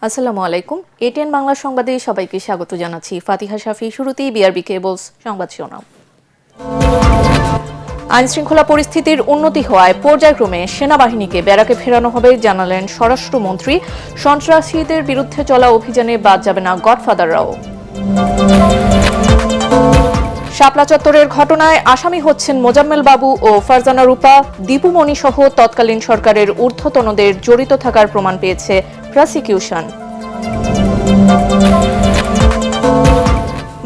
আসসালামু আলাইকুম। এটিএন বাংলা সংবাদে সবাইকে স্বাগত জানাচ্ছি। ফাতিহা শাফি। শুরুতেই বিআরবি কেবলস সংবাদ শিরোনাম। আইন শৃঙ্খলা পরিস্থিতির উন্নতি হওয়ায় পর্যায়ক্রমে সেনাবাহিনীকে ব্যারাকে ফেরানো হবে জানালেন স্বরাষ্ট্রমন্ত্রী। সন্ত্রাসীদের বিরুদ্ধে চলা অভিযানে বাদ যাবে না গডফাদাররাও। শাপলা চত্বরের ঘটনায় আসামি হচ্ছেন মোজাম্মেল বাবু ও ফারজানা রূপা। দীপুমণি সহ তৎকালীন সরকারের ঊর্ধ্বতনদের জড়িত থাকার প্রমাণ পেয়েছে প্রসিকিউশন।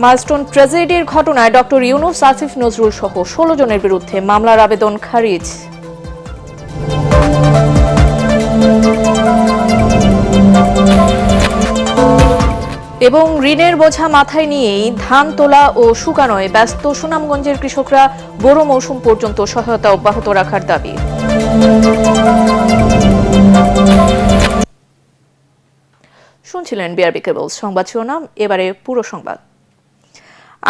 মাইলস্টোন ট্র্যাজেডির ঘটনায় ডক্টর ইউনুস, আসিফ নজরুল সহ 16 জনের বিরুদ্ধে মামলার আবেদন খারিজ। এবং ঋণের বোঝা মাথায় নিয়েই ধান তোলা ও শুকানোয় ব্যস্ত সুনামগঞ্জের কৃষকরা বোরো মৌসুম পর্যন্ত সহায়তা অব্যাহত রাখার দাবি। শুনছিলেন বিআরবি কেবলস সংবাদ শিরোনাম। এবারে পুরো সংবাদ।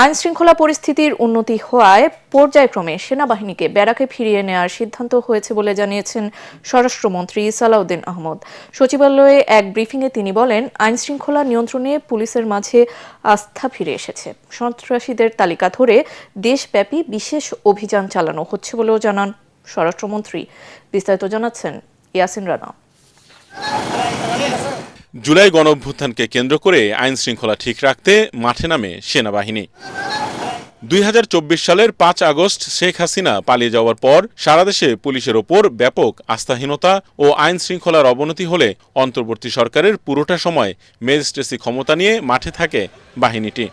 আইন শৃঙ্খলা পরিস্থিতির উন্নতি হওয়ায় পর্যায়ক্রমে সেনাবাহিনীকে ব্যারাকে ফিরিয়ে নেওয়ার সিদ্ধান্ত হয়েছে বলে জানিয়েছেন স্বরাষ্ট্রমন্ত্রী সালাউদ্দিন আহমদ। সচিবালয়ে এক ব্রিফিংয়ে তিনি বলেন, আইন শৃঙ্খলা নিয়ন্ত্রণে পুলিশের মাঝে আস্থা ফিরে এসেছে। সন্ত্রাসীদের তালিকা ধরে দেশব্যাপী বিশেষ অভিযান চালানো হচ্ছে বলেও জানান স্বরাষ্ট্রমন্ত্রী। বিস্তারিত জানাচ্ছেন ইয়াসিন রানা। জুলাই গণঅভ্যুত্থানকে কেন্দ্র করে আইন শৃঙ্খলা ঠিক রাখতে মাঠে নামে সেনাবাহিনী। 2024 সালের 5 আগস্ট শেখ হাসিনা পালিয়ে যাওয়ার পর সারা দেশে পুলিশের ওপর ব্যাপক আস্থাহীনতা ও আইন শৃঙ্খলার অবনতি হলে অন্তর্বর্তী সরকারের পুরোটা সময় ম্যাজিস্ট্রেসি ক্ষমতা নিয়ে মাঠে থাকে বাহিনীটি।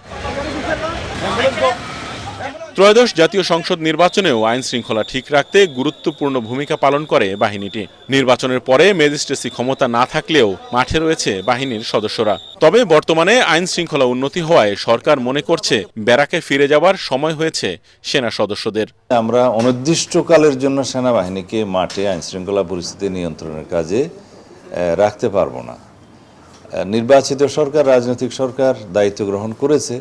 ত্রয়োদশ জাতীয় সংসদ নির্বাচনেও আইন শৃঙ্খলা ঠিক রাখতে গুরুত্বপূর্ণ ভূমিকা পালন করে বাহিনীটি। নির্বাচনের পরে ম্যাজিস্ট্রেসি ক্ষমতা না থাকলেও মাঠে রয়েছে বাহিনীর সদস্যরা। তবে বর্তমানে আইন শৃঙ্খলা উন্নতি হওয়ায় সরকার মনে করছে ব্যারাকে ফিরে যাওয়ার সময় হয়েছে সেনা সদস্যদের। আমরা অনির্দিষ্টকালের জন্য সেনাবাহিনীকে মাঠে আইন শৃঙ্খলা পরিস্থিতি নিয়ন্ত্রণের কাজে রাখতে পারবো না। নির্বাচিত সরকার, রাজনৈতিক সরকার দায়িত্ব গ্রহণ করেছে।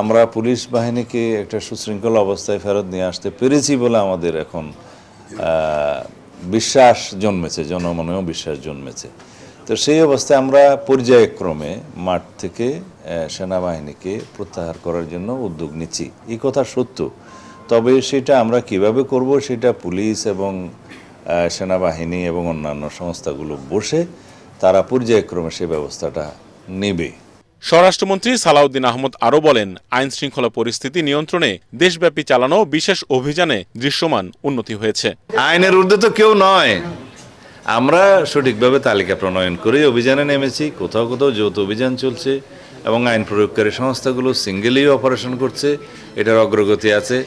আমরা পুলিশ বাহিনীকে একটা সুশৃঙ্খল অবস্থায় ফেরত নিয়ে আসতে পেরেছি বলে আমাদের এখন বিশ্বাস জন্মেছে, জনমনেও বিশ্বাস জন্মেছে। তো সেই অবস্থায় আমরা পর্যায়ক্রমে মাঠ থেকে সেনাবাহিনীকে প্রত্যাহার করার জন্য উদ্যোগ নিচ্ছি। এই কথা সত্য, তবে সেটা আমরা কিভাবে করব সেটা পুলিশ এবং সেনাবাহিনী এবং অন্যান্য সংস্থাগুলো বসে তারা পর্যায়ক্রমে সে ব্যবস্থাটা নেবে। স্বরাষ্ট্রমন্ত্রী সালাউদ্দিন আহমদ আরও বলেন, আইন শৃঙ্খলা পরিস্থিতি নিয়ন্ত্রণে দেশব্যাপী চালানো বিশেষ অভিযানে দৃশ্যমান উন্নতি হয়েছে। আইনের ঊর্ধ্বে তো কেউ নয়। আমরা সঠিকভাবে তালিকা প্রণয়ন করে অভিযানে নেমেছি। কোথাও কোথাও যৌথ অভিযান চলছে এবং আইন প্রয়োগকারী সংস্থাগুলো সিঙ্গেলি অপারেশন করছে। এটার অগ্রগতি আছে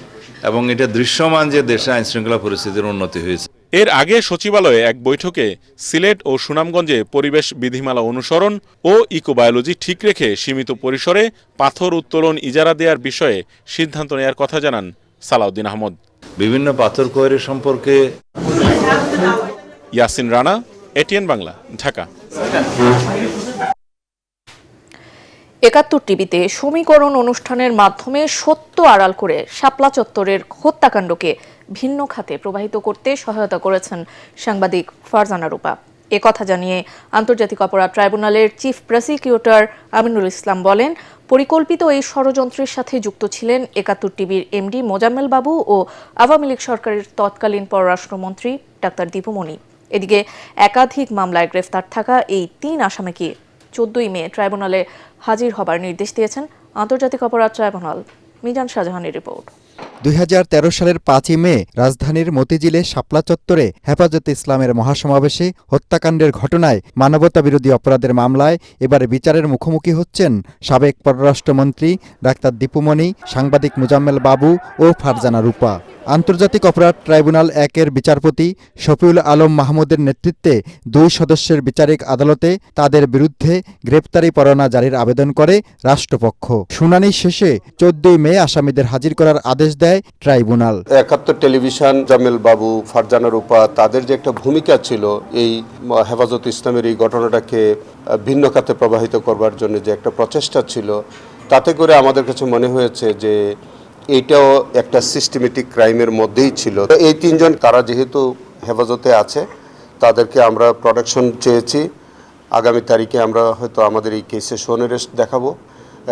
এবং এটা দৃশ্যমান যে দেশে আইন শৃঙ্খলা পরিস্থিতির উন্নতি হয়েছে। এর আগে সচিবালয়ে এক বৈঠকে সিলেট ও সুনামগঞ্জে পরিবেশ বিধিমালা অনুসরণ ও ইকোবায়োলজি ঠিক রেখে সীমিত পরিসরে পাথর উত্তোলন ইজারা দেওয়ার বিষয়ে সিদ্ধান্ত নেওয়ার কথা জানান সালাউদ্দিন আহমদ। বিভিন্ন পাথর কোয়ারি সম্পর্কে ইয়াসিন রানা, এটিএন বাংলা, ঢাকা। 71 টিভিতে সমীকরণ অনুষ্ঠানের মাধ্যমে সত্য আড়াল করে শাপলা চত্বরের হত্যাকাণ্ডকে ভিন্ন খাতে প্রবাহিত করতে সহায়তা করেছেন সাংবাদিক ফারজানা রূপা। একথা জানিয়ে আন্তর্জাতিক অপরাধ ট্রাইব্যুনালের চিফ প্রসিকিউটর আমিনুল ইসলাম বলেন, পরিকল্পিত এই ষড়যন্ত্রের সাথে যুক্ত ছিলেন 71 টিভির এমডি মোজাম্মেল বাবু ও আওয়ামী লীগ সরকারের তৎকালীন পররাষ্ট্রমন্ত্রী ডাক্তার দীপুমণি। এদিকে একাধিক মামলায় গ্রেফতার থাকা এই 3 আসামিকে 14 মে ট্রাইব্যুনালে হাজির হবার নির্দেশ দিয়েছেন আন্তর্জাতিক অপরাধ ট্রাইব্যুনাল। মিজান শাহজাহানের রিপোর্ট। 2013 সালের 5 মে রাজধানীর মতিঝিলে শাপলা চত্বরে হেফাজতে ইসলামের মহাসমাবেশে হত্যাকাণ্ডের ঘটনায় মানবতাবিরোধী অপরাধের মামলায় এবারে বিচারের মুখোমুখি হচ্ছেন সাবেক পররাষ্ট্রমন্ত্রী ডাক্তার দীপুমণি, সাংবাদিক মোজাম্মেল বাবু ও ফারজানা রূপা। আন্তর্জাতিক অপরাধ ট্রাইব্যুনাল 1-এর বিচারপতি শফিউল আলম মাহমুদের নেতৃত্বে 2 সদস্যের বিচারিক আদালতে তাদের বিরুদ্ধে গ্রেপ্তারি পরোয়ানা জারির আবেদন করে রাষ্ট্রপক্ষ। শুনানি শেষে 14 মে আসামিদের হাজির করার আদেশ দেয় ট্রাইব্যুনাল। 71 টেলিভিশন, জামেল বাবু, ফারজানা রূপা, তাদের যে একটা ভূমিকা ছিল এই হেফাজত ইসলামের এই ঘটনাটাকে ভিন্ন খাতে প্রবাহিত করবার জন্য যে একটা প্রচেষ্টা ছিল, তাতে করে আমাদের কাছে মনে হয়েছে যে এইটাও একটা সিস্টেমেটিক ক্রাইমের মধ্যেই ছিল। এই 3 জন তারা যেহেতু হেফাজতে আছে, তাদেরকে আমরা প্রোটেকশন চেয়েছি আগামী তারিখে আমরা হয়তো আমাদের এই কেসে সোনেরেস্ট দেখাবো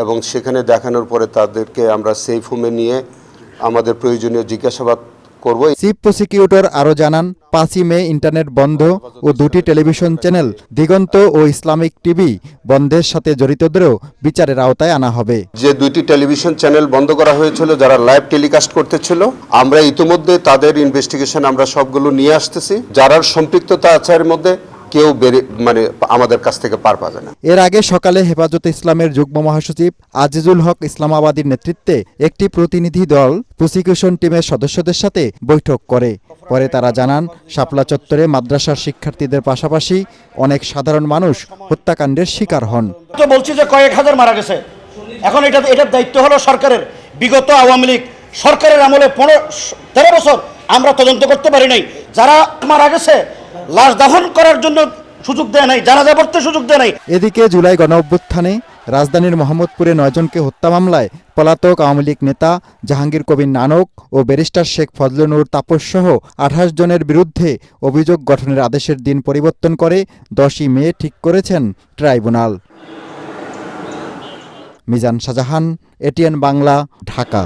এবং সেখানে দেখানোর পরে তাদেরকে আমরা সেফ হোমে নিয়ে আমাদের প্রয়োজনীয় জিজ্ঞাসাবাদ করব। চিফ প্রসিকিউটর আরও জানান, 5ই মে ইন্টারনেট বন্ধ ও 2টি টেলিভিশন চ্যানেল দিগন্ত ও ইসলামিক টিভি বন্ধের সাথে জড়িতদেরও বিচারের আওতায় আনা হবে। যে 2টি টেলিভিশন চ্যানেল বন্ধ করা হয়েছিল যারা লাইভ টেলিকাস্ট করতেছিল, আমরা ইতিমধ্যে তাদের ইনভেস্টিগেশন আমরা সবগুলো নিয়ে আসতেছি। যারা সম্পৃক্ততা আছে এর মধ্যে কেউ আমাদের কাছ থেকে পার পাবে না। এর আগে সকালে হেফাজতে ইসলামের যুগ্ম মহাসচিব আজিজুল হক ইসলামাবাদীর নেতৃত্বে একটি প্রতিনিধি দল প্রসিকিউশন টিমের সদস্যদের সাথে বৈঠক করে। পরে তারা জানান, শাপলা চত্বরে মাদ্রাসার শিক্ষার্থীদের পাশাপাশি অনেক সাধারণ মানুষ হত্যাকাণ্ডের শিকার হন। তো বলছি যে কয়েক হাজার মারা গেছে, এখন এটার দায়িত্ব হলো সরকারের। বিগত আওয়ামী লীগ সরকারের আমলে 13 বছর আমরা তদন্ত করতে পারি নাই। যারা মারা গেছে লাশ দাফন করার জন্য সুযোগ দেয় নাই, জানাজা পড়তে সুযোগ দেয় নাই। এদিকে জুলাই গণঅভ্যুত্থানে রাজধানীর মোহাম্মদপুরে 9 জনকে হত্যা মামলায় পলাতক আওয়ামী লীগ নেতা জাহাঙ্গীর কবির নানক ও ব্যারিস্টার শেখ ফজলুনুর তাপস সহ 28 জনের বিরুদ্ধে অভিযোগ গঠনের আদেশের দিন পরিবর্তন করে 10ই মে ঠিক করেছেন ট্রাইব্যুনাল। মিজান শাহজাহান, এটিএন বাংলা, ঢাকা।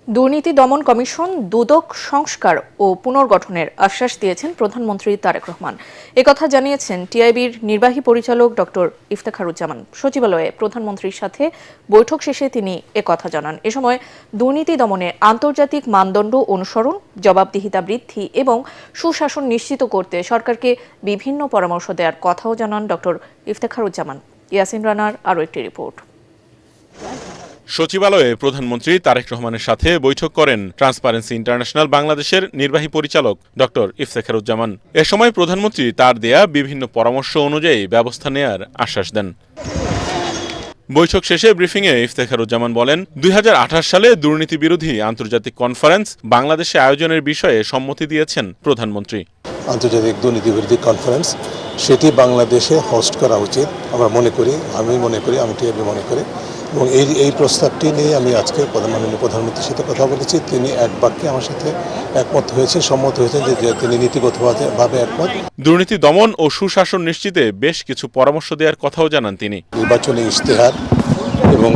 দুর্নীতি দমন কমিশন দুদক সংস্কার ও পুনর্গঠনের আশ্বাস দিয়েছেন প্রধানমন্ত্রী তারেক রহমান। একথা জানিয়েছেন টিআইবির নির্বাহী পরিচালক ডক্টর ইফতেখারুজ্জামান। সচিবালয়ে প্রধানমন্ত্রীর সাথে বৈঠক শেষে তিনি একথা জানান। এ সময় দুর্নীতি দমনে আন্তর্জাতিক মানদণ্ড অনুসরণ, জবাবদিহিতা বৃদ্ধি এবং সুশাসন নিশ্চিত করতে সরকারকে বিভিন্ন পরামর্শ দেওয়ার কথাও জানান ডক্টর ইফতেখারুজ্জামান। ইয়াসিন রানার আরও একটি রিপোর্ট। সচিবালয়ে প্রধানমন্ত্রী তারেক রহমানের সাথে বৈঠক করেন ট্রান্সপারেন্সি ইন্টারন্যাশনাল বাংলাদেশের নির্বাহী পরিচালক ডক্টর ইফতেখারুজ্জামান। এ সময় প্রধানমন্ত্রী তার দেয়া বিভিন্ন পরামর্শ অনুযায়ী ব্যবস্থা নেয়ার আশ্বাস দেন। বৈঠক শেষে ব্রিফিংয়ে ইফতেখারুজ্জামান বলেন, 2028 সালে দুর্নীতি বিরোধী আন্তর্জাতিক কনফারেন্স বাংলাদেশে আয়োজনের বিষয়ে সম্মতি দিয়েছেন প্রধানমন্ত্রী। আন্তর্জাতিক দুর্নীতি বিরোধী কনফারেন্স সেটি বাংলাদেশে হোস্ট করা উচিত আমি মনে করি, আমি টিআইবি মনে করি। এবং এই প্রস্তাবটি নিয়ে আমি আজকে মাননীয় প্রধানমন্ত্রীর সাথে কথা বলেছি। তিনি এক বাক্যে আমার সাথে একমত হয়েছেন, সম্মত হয়েছেন যে তিনি নীতিগতভাবে একমত। দুর্নীতি দমন ও সুশাসন নিশ্চিতে বেশ কিছু পরামর্শ দেওয়ার কথাও জানান তিনি। নির্বাচনী ইশতেহার এবং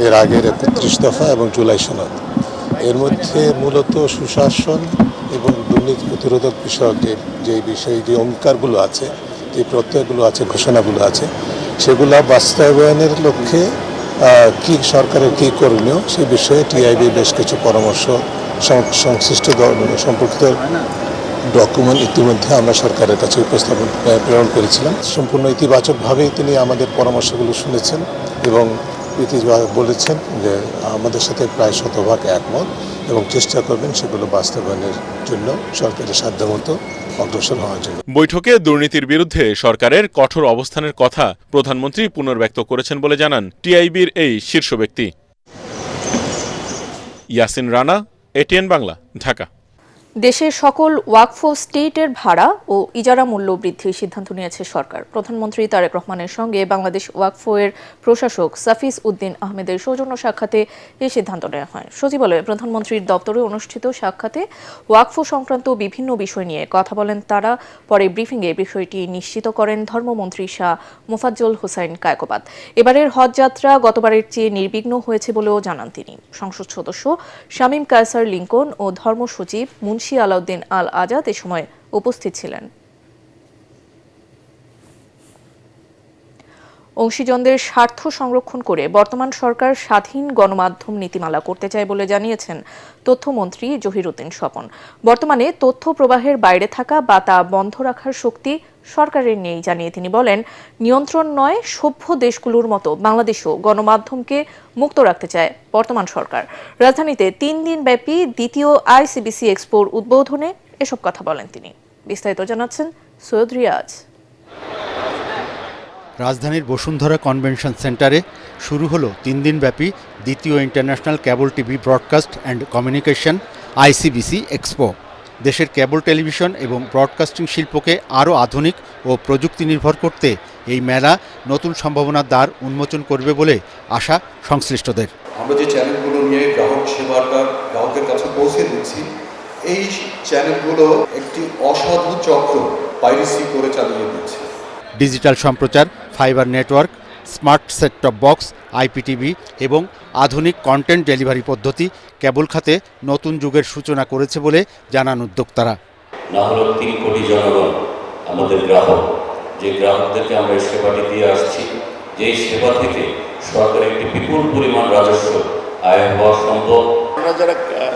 এর আগের 31 দফা এবং জুলাই সনদ, এর মধ্যে মূলত সুশাসন এবং দুর্নীতি প্রতিরোধক বিষয়ক যে অঙ্গীকারগুলো আছে, যে প্রত্যয়গুলো আছে, ঘোষণাগুলো আছে, সেগুলো বাস্তবায়নের লক্ষ্যে কি সরকারের কি করণীয় সেই বিষয়ে টিআইবি বেশ কিছু পরামর্শ সংশ্লিষ্ট সম্পর্কিত ডকুমেন্ট ইতিমধ্যে আমরা সরকারের কাছে উপস্থাপন প্রেরণ করেছিলাম। সম্পূর্ণ ইতিবাচকভাবেই তিনি আমাদের পরামর্শগুলো শুনেছেন এবং বলেছেন যে আমাদের সাথে প্রায় 100% একমত এবং চেষ্টা করবেন সেগুলো বাস্তবায়নের জন্য সরকারের সাধ্যমতো অগ্রসর হওয়ার জন্য। বৈঠকে দুর্নীতির বিরুদ্ধে সরকারের কঠোর অবস্থানের কথা প্রধানমন্ত্রী পুনর্ব্যক্ত করেছেন বলে জানান টিআইবির এই শীর্ষ ব্যক্তি। ইয়াসিন রানা, এটিএন বাংলা, ঢাকা। দেশের সকল ওয়াকফ স্টেটের ভাড়া ও ইজারা মূল্য বৃদ্ধির সিদ্ধান্ত নিয়েছে সরকার। প্রধানমন্ত্রী তারেক রহমানের সঙ্গে বাংলাদেশ ওয়াকফ এর প্রশাসক সাফিস উদ্দিন আহমেদের সৌজন্য সাক্ষাতে এই সিদ্ধান্ত নেওয়া হয়। সচিবালয়ে প্রধানমন্ত্রীর দপ্তরে অনুষ্ঠিত সাক্ষাতে ওয়াকফ সংক্রান্ত বিভিন্ন বিষয় নিয়ে কথা বলেন তারা। পরে ব্রিফিংয়ে বিষয়টি নিশ্চিত করেন ধর্মমন্ত্রী শাহ মোফাজ্জল হোসাইন কায়কোবাদ। এবারের হজ যাত্রা গতবারের চেয়ে নির্বিঘ্ন হয়েছে বলেও জানান তিনি। সংসদ সদস্য শামীম কায়সার লিঙ্কন ও ধর্ম সচিব মুন্সি আলাউদ্দিন আল আজাদ এ সময় উপস্থিত ছিলেন। অংশীজনদের স্বার্থ সংরক্ষণ করে বর্তমান সরকার স্বাধীন গণমাধ্যম নীতিমালা করতে চায় বলে জানিয়েছেন তথ্যমন্ত্রী জহিরুদ্দিন স্বপন। বর্তমানে তথ্য প্রবাহের বাইরে থাকা বা তা বন্ধ রাখার শক্তি সরকারের নেই জানিয়ে তিনি বলেন, নিয়ন্ত্রণ নয়, সভ্য দেশগুলোর মতো বাংলাদেশও গণমাধ্যমকে মুক্ত রাখতে চায় বর্তমান সরকার। রাজধানীতে 3 দিন ব্যাপী দ্বিতীয় আইসিবিসি এক্সপোর উদ্বোধনে এসব কথা বলেন তিনি। বিস্তারিত জানাচ্ছেন সৈয়দ রিয়াজ। রাজধানীর বসুন্ধরা কনভেনশন সেন্টারে শুরু হলো 3 দিনব্যাপী দ্বিতীয় international cable TV broadcast and communication ICBC expo. দেশের কেবল টেলিভিশন এবং ব্রডকাস্টিং শিল্পকে আরও আধুনিক ও প্রযুক্তি নির্ভর করতে এই মেলা নতুন সম্ভাবনার দ্বার উন্মোচন করবে বলে আশা সংশ্লিষ্টদের। আমরা যে চ্যানেলগুলো নিয়ে গ্রাহক সেবাটা গ্রাহকের কাছে পৌঁছে দিচ্ছি, এই চ্যানেলগুলো একটি অসাধু চক্র পাইরেসি করে চালিয়ে দিচ্ছে। ডিজিটাল সম্প্রচার, fibre network, smart set top box, IPTV এবং আধুনিক কন্টেন্ট ডেলিভারি পদ্ধতি কেবল খাতে নতুন যুগের সূচনা করেছে বলে জানান উদ্যোক্তারা। না হলো 3 কোটি জনগণ আমাদের গ্রাহক, যে গ্রাহকদেরকে আমরা এই সেবাটি দিয়ে আসছি, যেই সেবা থেকে সরকারের একটি বিপুল পরিমাণ রাজস্ব আয় হওয়া সম্ভব। আমরা যারা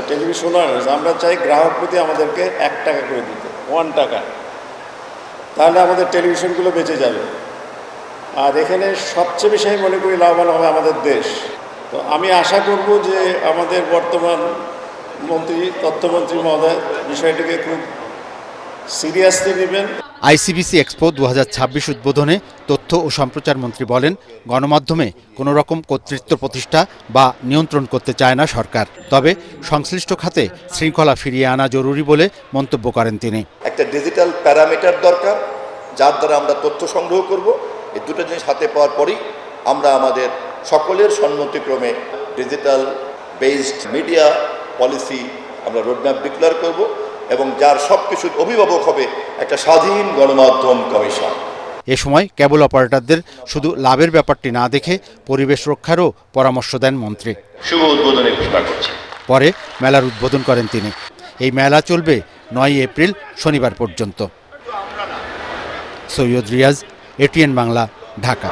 টেলিভিশন আমরা চাই গ্রাহক প্রতি আমাদেরকে 1 টাকা করে দিতে, 1 টাকা, তাহলে আমাদের টেলিভিশনগুলো বেঁচে যাবে। আর এখানে সবচেয়ে বেশি আমি মনে করি লাভবান হবে আমাদের দেশ। তো আমি আশা করব যে আমাদের বর্তমান তথ্যমন্ত্রী মহোদয় বিষয়টিকে খুব সিরিয়াসলি নেবেন। আইসিবিসি এক্সপো 2026 উদ্বোধনে তথ্য ও সম্প্রচার মন্ত্রী বলেন, গণমাধ্যমে কোনো রকম কর্তৃত্ব প্রতিষ্ঠা বা নিয়ন্ত্রণ করতে চায় না সরকার, তবে সংশ্লিষ্ট খাতে শৃঙ্খলা ফিরিয়ে আনা জরুরি বলে মন্তব্য করেন তিনি। একটা ডিজিটাল প্যারামিটার দরকার, যার দ্বারা আমরা তথ্য সংগ্রহ করব। এই দুটো জিনিস হাতে পাওয়ার পরই আমরা আমাদের সকলের সম্মতিক্রমে ডিজিটাল বেসড মিডিয়া পলিসি আমরা রোডম্যাপ ডিক্লেয়ার করব, এবং যার সব কিছুর অভিভাবক হবে একটা স্বাধীন গণমাধ্যম কমিশন। এ সময় কেবল অপারেটরদের শুধু লাভের ব্যাপারটি না দেখে পরিবেশ রক্ষারও পরামর্শ দেন মন্ত্রী। শুভ উদ্বোধনের ঘোষণা করছি। পরে মেলার উদ্বোধন করেন তিনি। এই মেলা চলবে 9 এপ্রিল শনিবার পর্যন্ত। সৈয়দ রিয়াজ, এটিএন বাংলা, ঢাকা।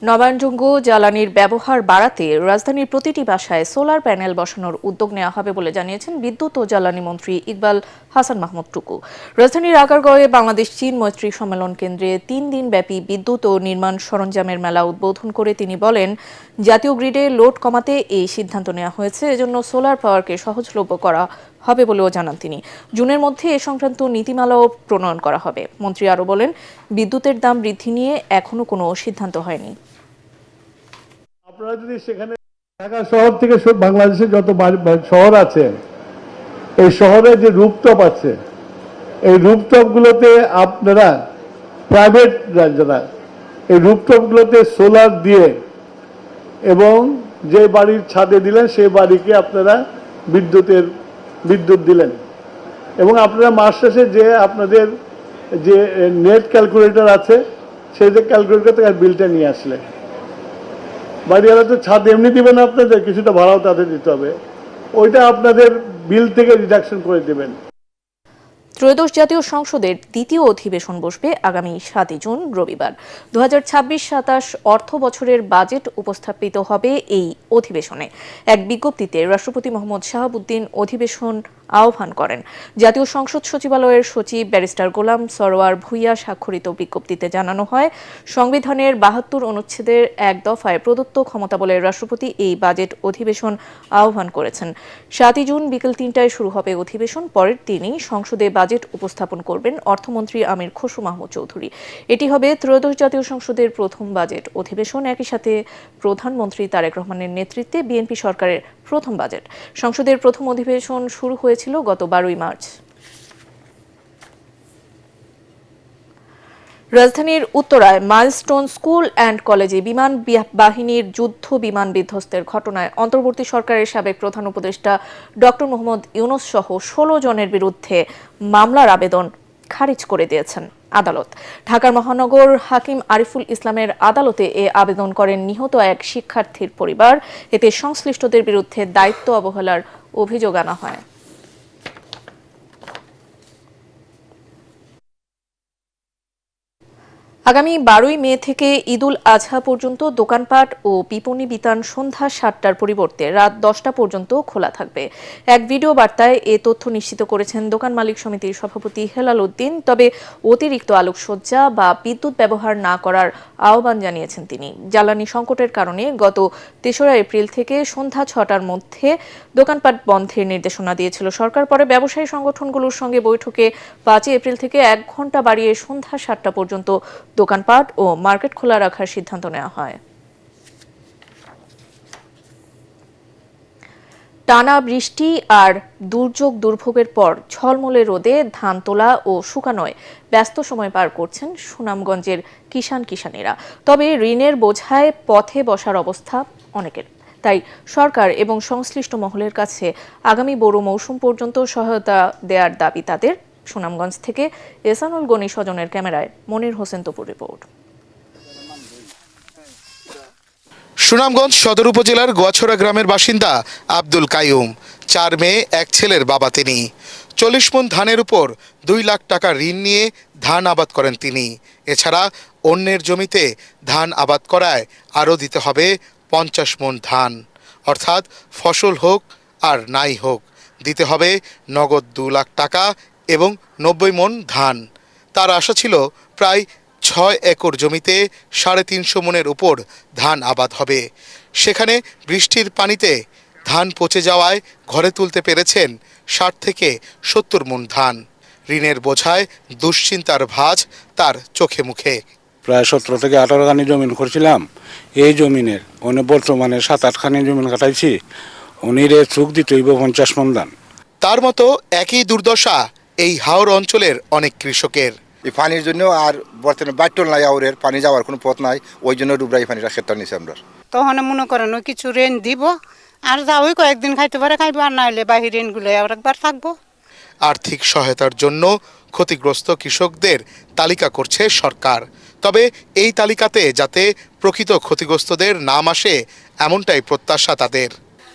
নবায়নযোগ্য জ্বালানির ব্যবহার বাড়াতে রাজধানীর প্রতিটি বাসায় সোলার প্যানেল বসানোর উদ্যোগ নেওয়া হবে বলে জানিয়েছেন বিদ্যুৎ ও জ্বালানি মন্ত্রী ইকবাল হাসান মাহমুদ টুকু। রাজধানীর আগারগাঁওয়ে বাংলাদেশ চীন মৈত্রী সম্মেলন কেন্দ্রে 3 দিন ব্যাপী বিদ্যুৎ ও নির্মাণ সরঞ্জামের মেলা উদ্বোধন করে তিনি বলেন, জাতীয় গ্রিডে লোড কমাতে এই সিদ্ধান্ত নেওয়া হয়েছে, এজন্য সোলার পাওয়ারকে সহজলভ্য করা হবে বলেও জানান তিনি। জুনের মধ্যে এ সংক্রান্ত নীতিমালাও প্রণয়ন করা হবে। মন্ত্রী আরও বলেন, বিদ্যুতের দাম বৃদ্ধি নিয়ে এখনো কোনো সিদ্ধান্ত হয়নি। আপনারা যদি সেখানে ঢাকা শহর থেকে বাংলাদেশের যত শহর আছে, এই শহরে যে রুফটপ আছে, এই রুফটপগুলোতে আপনারা প্রাইভেট যারা এই রুফটপগুলোতে সোলার দিয়ে এবং যে বাড়ির ছাদে দিলেন সেই বাড়িকে আপনারা বিদ্যুৎ দিলেন, এবং আপনারা মাস শেষে যে আপনাদের যে নেট ক্যালকুলেটর আছে সেই যে ক্যালকুলেটর থেকে বিলটা নিয়ে আসলে, বাড়িওয়ালা তো ছাদ এমনি দিবে না, আপনাদের কিছুটা ভাড়াও তাদের দিতে হবে, ওইটা আপনাদের বিল থেকে রিডাকশন করে দেবেন। ত্রয়োদশ জাতীয় সংসদের দ্বিতীয় অধিবেশন বসবে আগামী 7 জুন রবিবার। 2026-27 অর্থ বছরের বাজেট উপস্থাপিত হবে এই অধিবেশনে। এক বিজ্ঞপ্তিতে রাষ্ট্রপতি মোহাম্মদ শাহাবুদ্দিন অধিবেশন আহ্বান করেন। জাতীয় সংসদ সচিবালয়ের সচিব ব্যারিস্টার গোলাম সরোয়ার ভূঁইয়া স্বাক্ষরিত বিজ্ঞপ্তিতে জানানো হয়, সংবিধানের 72 অনুচ্ছেদের 1 দফায় প্রদত্ত ক্ষমতা বলে রাষ্ট্রপতি এই বাজেট অধিবেশন আহ্বান করেছেন। 7 জুন বিকেল 3টায় শুরু হবে অধিবেশন। পরের দিনই সংসদে বাজেট উপস্থাপন করবেন অর্থমন্ত্রী আমির খসরু মাহমুদ চৌধুরী। এটি হবে ত্রয়োদশ জাতীয় সংসদের প্রথম বাজেট অধিবেশন। একই সাথে প্রধানমন্ত্রী তারেক রহমানের নেতৃত্বে বিএনপি সরকারের প্রথম বাজেট। সংসদের প্রথম অধিবেশন শুরু হয়েছিল গত 12 মার্চ। রাজধানীর উত্তরায় মাইলস্টোন স্কুল অ্যান্ড কলেজে বিমান বাহিনীর যুদ্ধ বিমান বিধ্বস্তের ঘটনায় অন্তর্বর্তী সরকারের সাবেক প্রধান উপদেষ্টা ডক্টর মোহাম্মদ ইউনূস সহ 16 জনের বিরুদ্ধে মামলার আবেদন খারিজ করে দিয়েছেন আদালত। ঢাকার মহানগর হাকিম আরিফুল ইসলামের আদালতে এ আবেদন করেন নিহত এক শিক্ষার্থীর পরিবার। এতে সংশ্লিষ্টদের বিরুদ্ধে দায়িত্ব অবহেলার অভিযোগ আনা হয়। আগামী 12 মে থেকে ঈদুল আজহা পর্যন্ত দোকানপাট ও বিপণী বিতান সন্ধ্যা 7টার পরিবর্তে রাত 10টা পর্যন্ত খোলা থাকবে। এক ভিডিও বার্তায় এ তথ্য নিশ্চিত করেছেন দোকান মালিক সমিতির সভাপতি হেলাল উদ্দিন। তবে অতিরিক্ত আলোকসজ্জা বা বিদ্যুৎ ব্যবহার না করার আহ্বান জানিয়েছেন তিনি। জ্বালানি সংকটের কারণে গত 3রা এপ্রিল থেকে সন্ধ্যা 6টার মধ্যে দোকানপাট বন্ধের নির্দেশনা দিয়েছিল সরকার। পরে ব্যবসায়ী সংগঠনগুলোর সঙ্গে বৈঠকে 5 এপ্রিল থেকে 1 ঘন্টা বাড়িয়ে সন্ধ্যা 7টা পর্যন্ত দোকানপাট ও মার্কেট খোলা রাখার সিদ্ধান্ত নেওয়া হয়। টানা বৃষ্টি আর দুর্ভোগের পর ঝলমলে রোদে ধান তোলা ও শুকানোয় ব্যস্ত সময় পার করছেন সুনামগঞ্জের কিষানীরা। তবে ঋণের বোঝায় পথে বসার অবস্থা অনেকের। তাই সরকার এবং সংশ্লিষ্ট মহলের কাছে আগামী বোরো মৌসুম পর্যন্ত সহায়তা দেওয়ার দাবি তাদের। সুনামগঞ্জ থেকে এহসানুল গনি স্বজনের ক্যামেরায় মনির হোসেন তপুর রিপোর্ট। সুনামগঞ্জ সদর উপজেলার গোয়াছড়া গ্রামের বাসিন্দা আব্দুল কাইয়ুম। 4 মেয়ে 1 ছেলের বাবা তিনি। 40 মণ ধানের উপর 2 লাখ টাকা ঋণ নিয়ে ধান আবাদ করেন তিনি। এছাড়া অন্যের জমিতে ধান আবাদ করায় আরও দিতে হবে 50 মণ ধান, অর্থাৎ ফসল হোক আর নাই হোক দিতে হবে নগদ 2 লাখ টাকা এবং 90 মণ ধান। তার আশা ছিল প্রায় 6 একর জমিতে 350 মণের উপর ধান আবাদ হবে। সেখানে বৃষ্টির পানিতে ধান পচে যাওয়ায় ঘরে তুলতে পেরেছেন 60 থেকে 70 মণ ধান। ঋণের বোঝায় দুশ্চিন্তার ভাঁজ তার চোখে মুখে। প্রায় 17 থেকে 18 খানি জমিন করছিলাম। এই জমিনের উনি বর্তমানে 7-8 খানি জমিন কাটাইছি। উনি রে চুক দিতে হইব 50 মণ ধান। তার মতো একই দুর্দশা এই হাওর অঞ্চলের অনেক কৃষকের। এই পানির জন্য আর বর্তমানে বাট্টল নাই, আউরের পানি যাওয়ার কোনো পথ নাই, ওই জন্য ডুবরাই পানিটা খেতে নিছি আমরা। তখন মনে করেন ওই কিছু ঋণ দিব, আর যা ওই কয়েকদিন খাইতে পারে খাইবো, আর না হলে বাহির ঋণগুলো আর একবার থাকবো। আর্থিক সহায়তার জন্য ক্ষতিগ্রস্ত কৃষকদের তালিকা করছে সরকার। তবে এই তালিকাতে যাতে প্রকৃত ক্ষতিগ্রস্তদের নাম আসে এমনটাই প্রত্যাশা তাদের।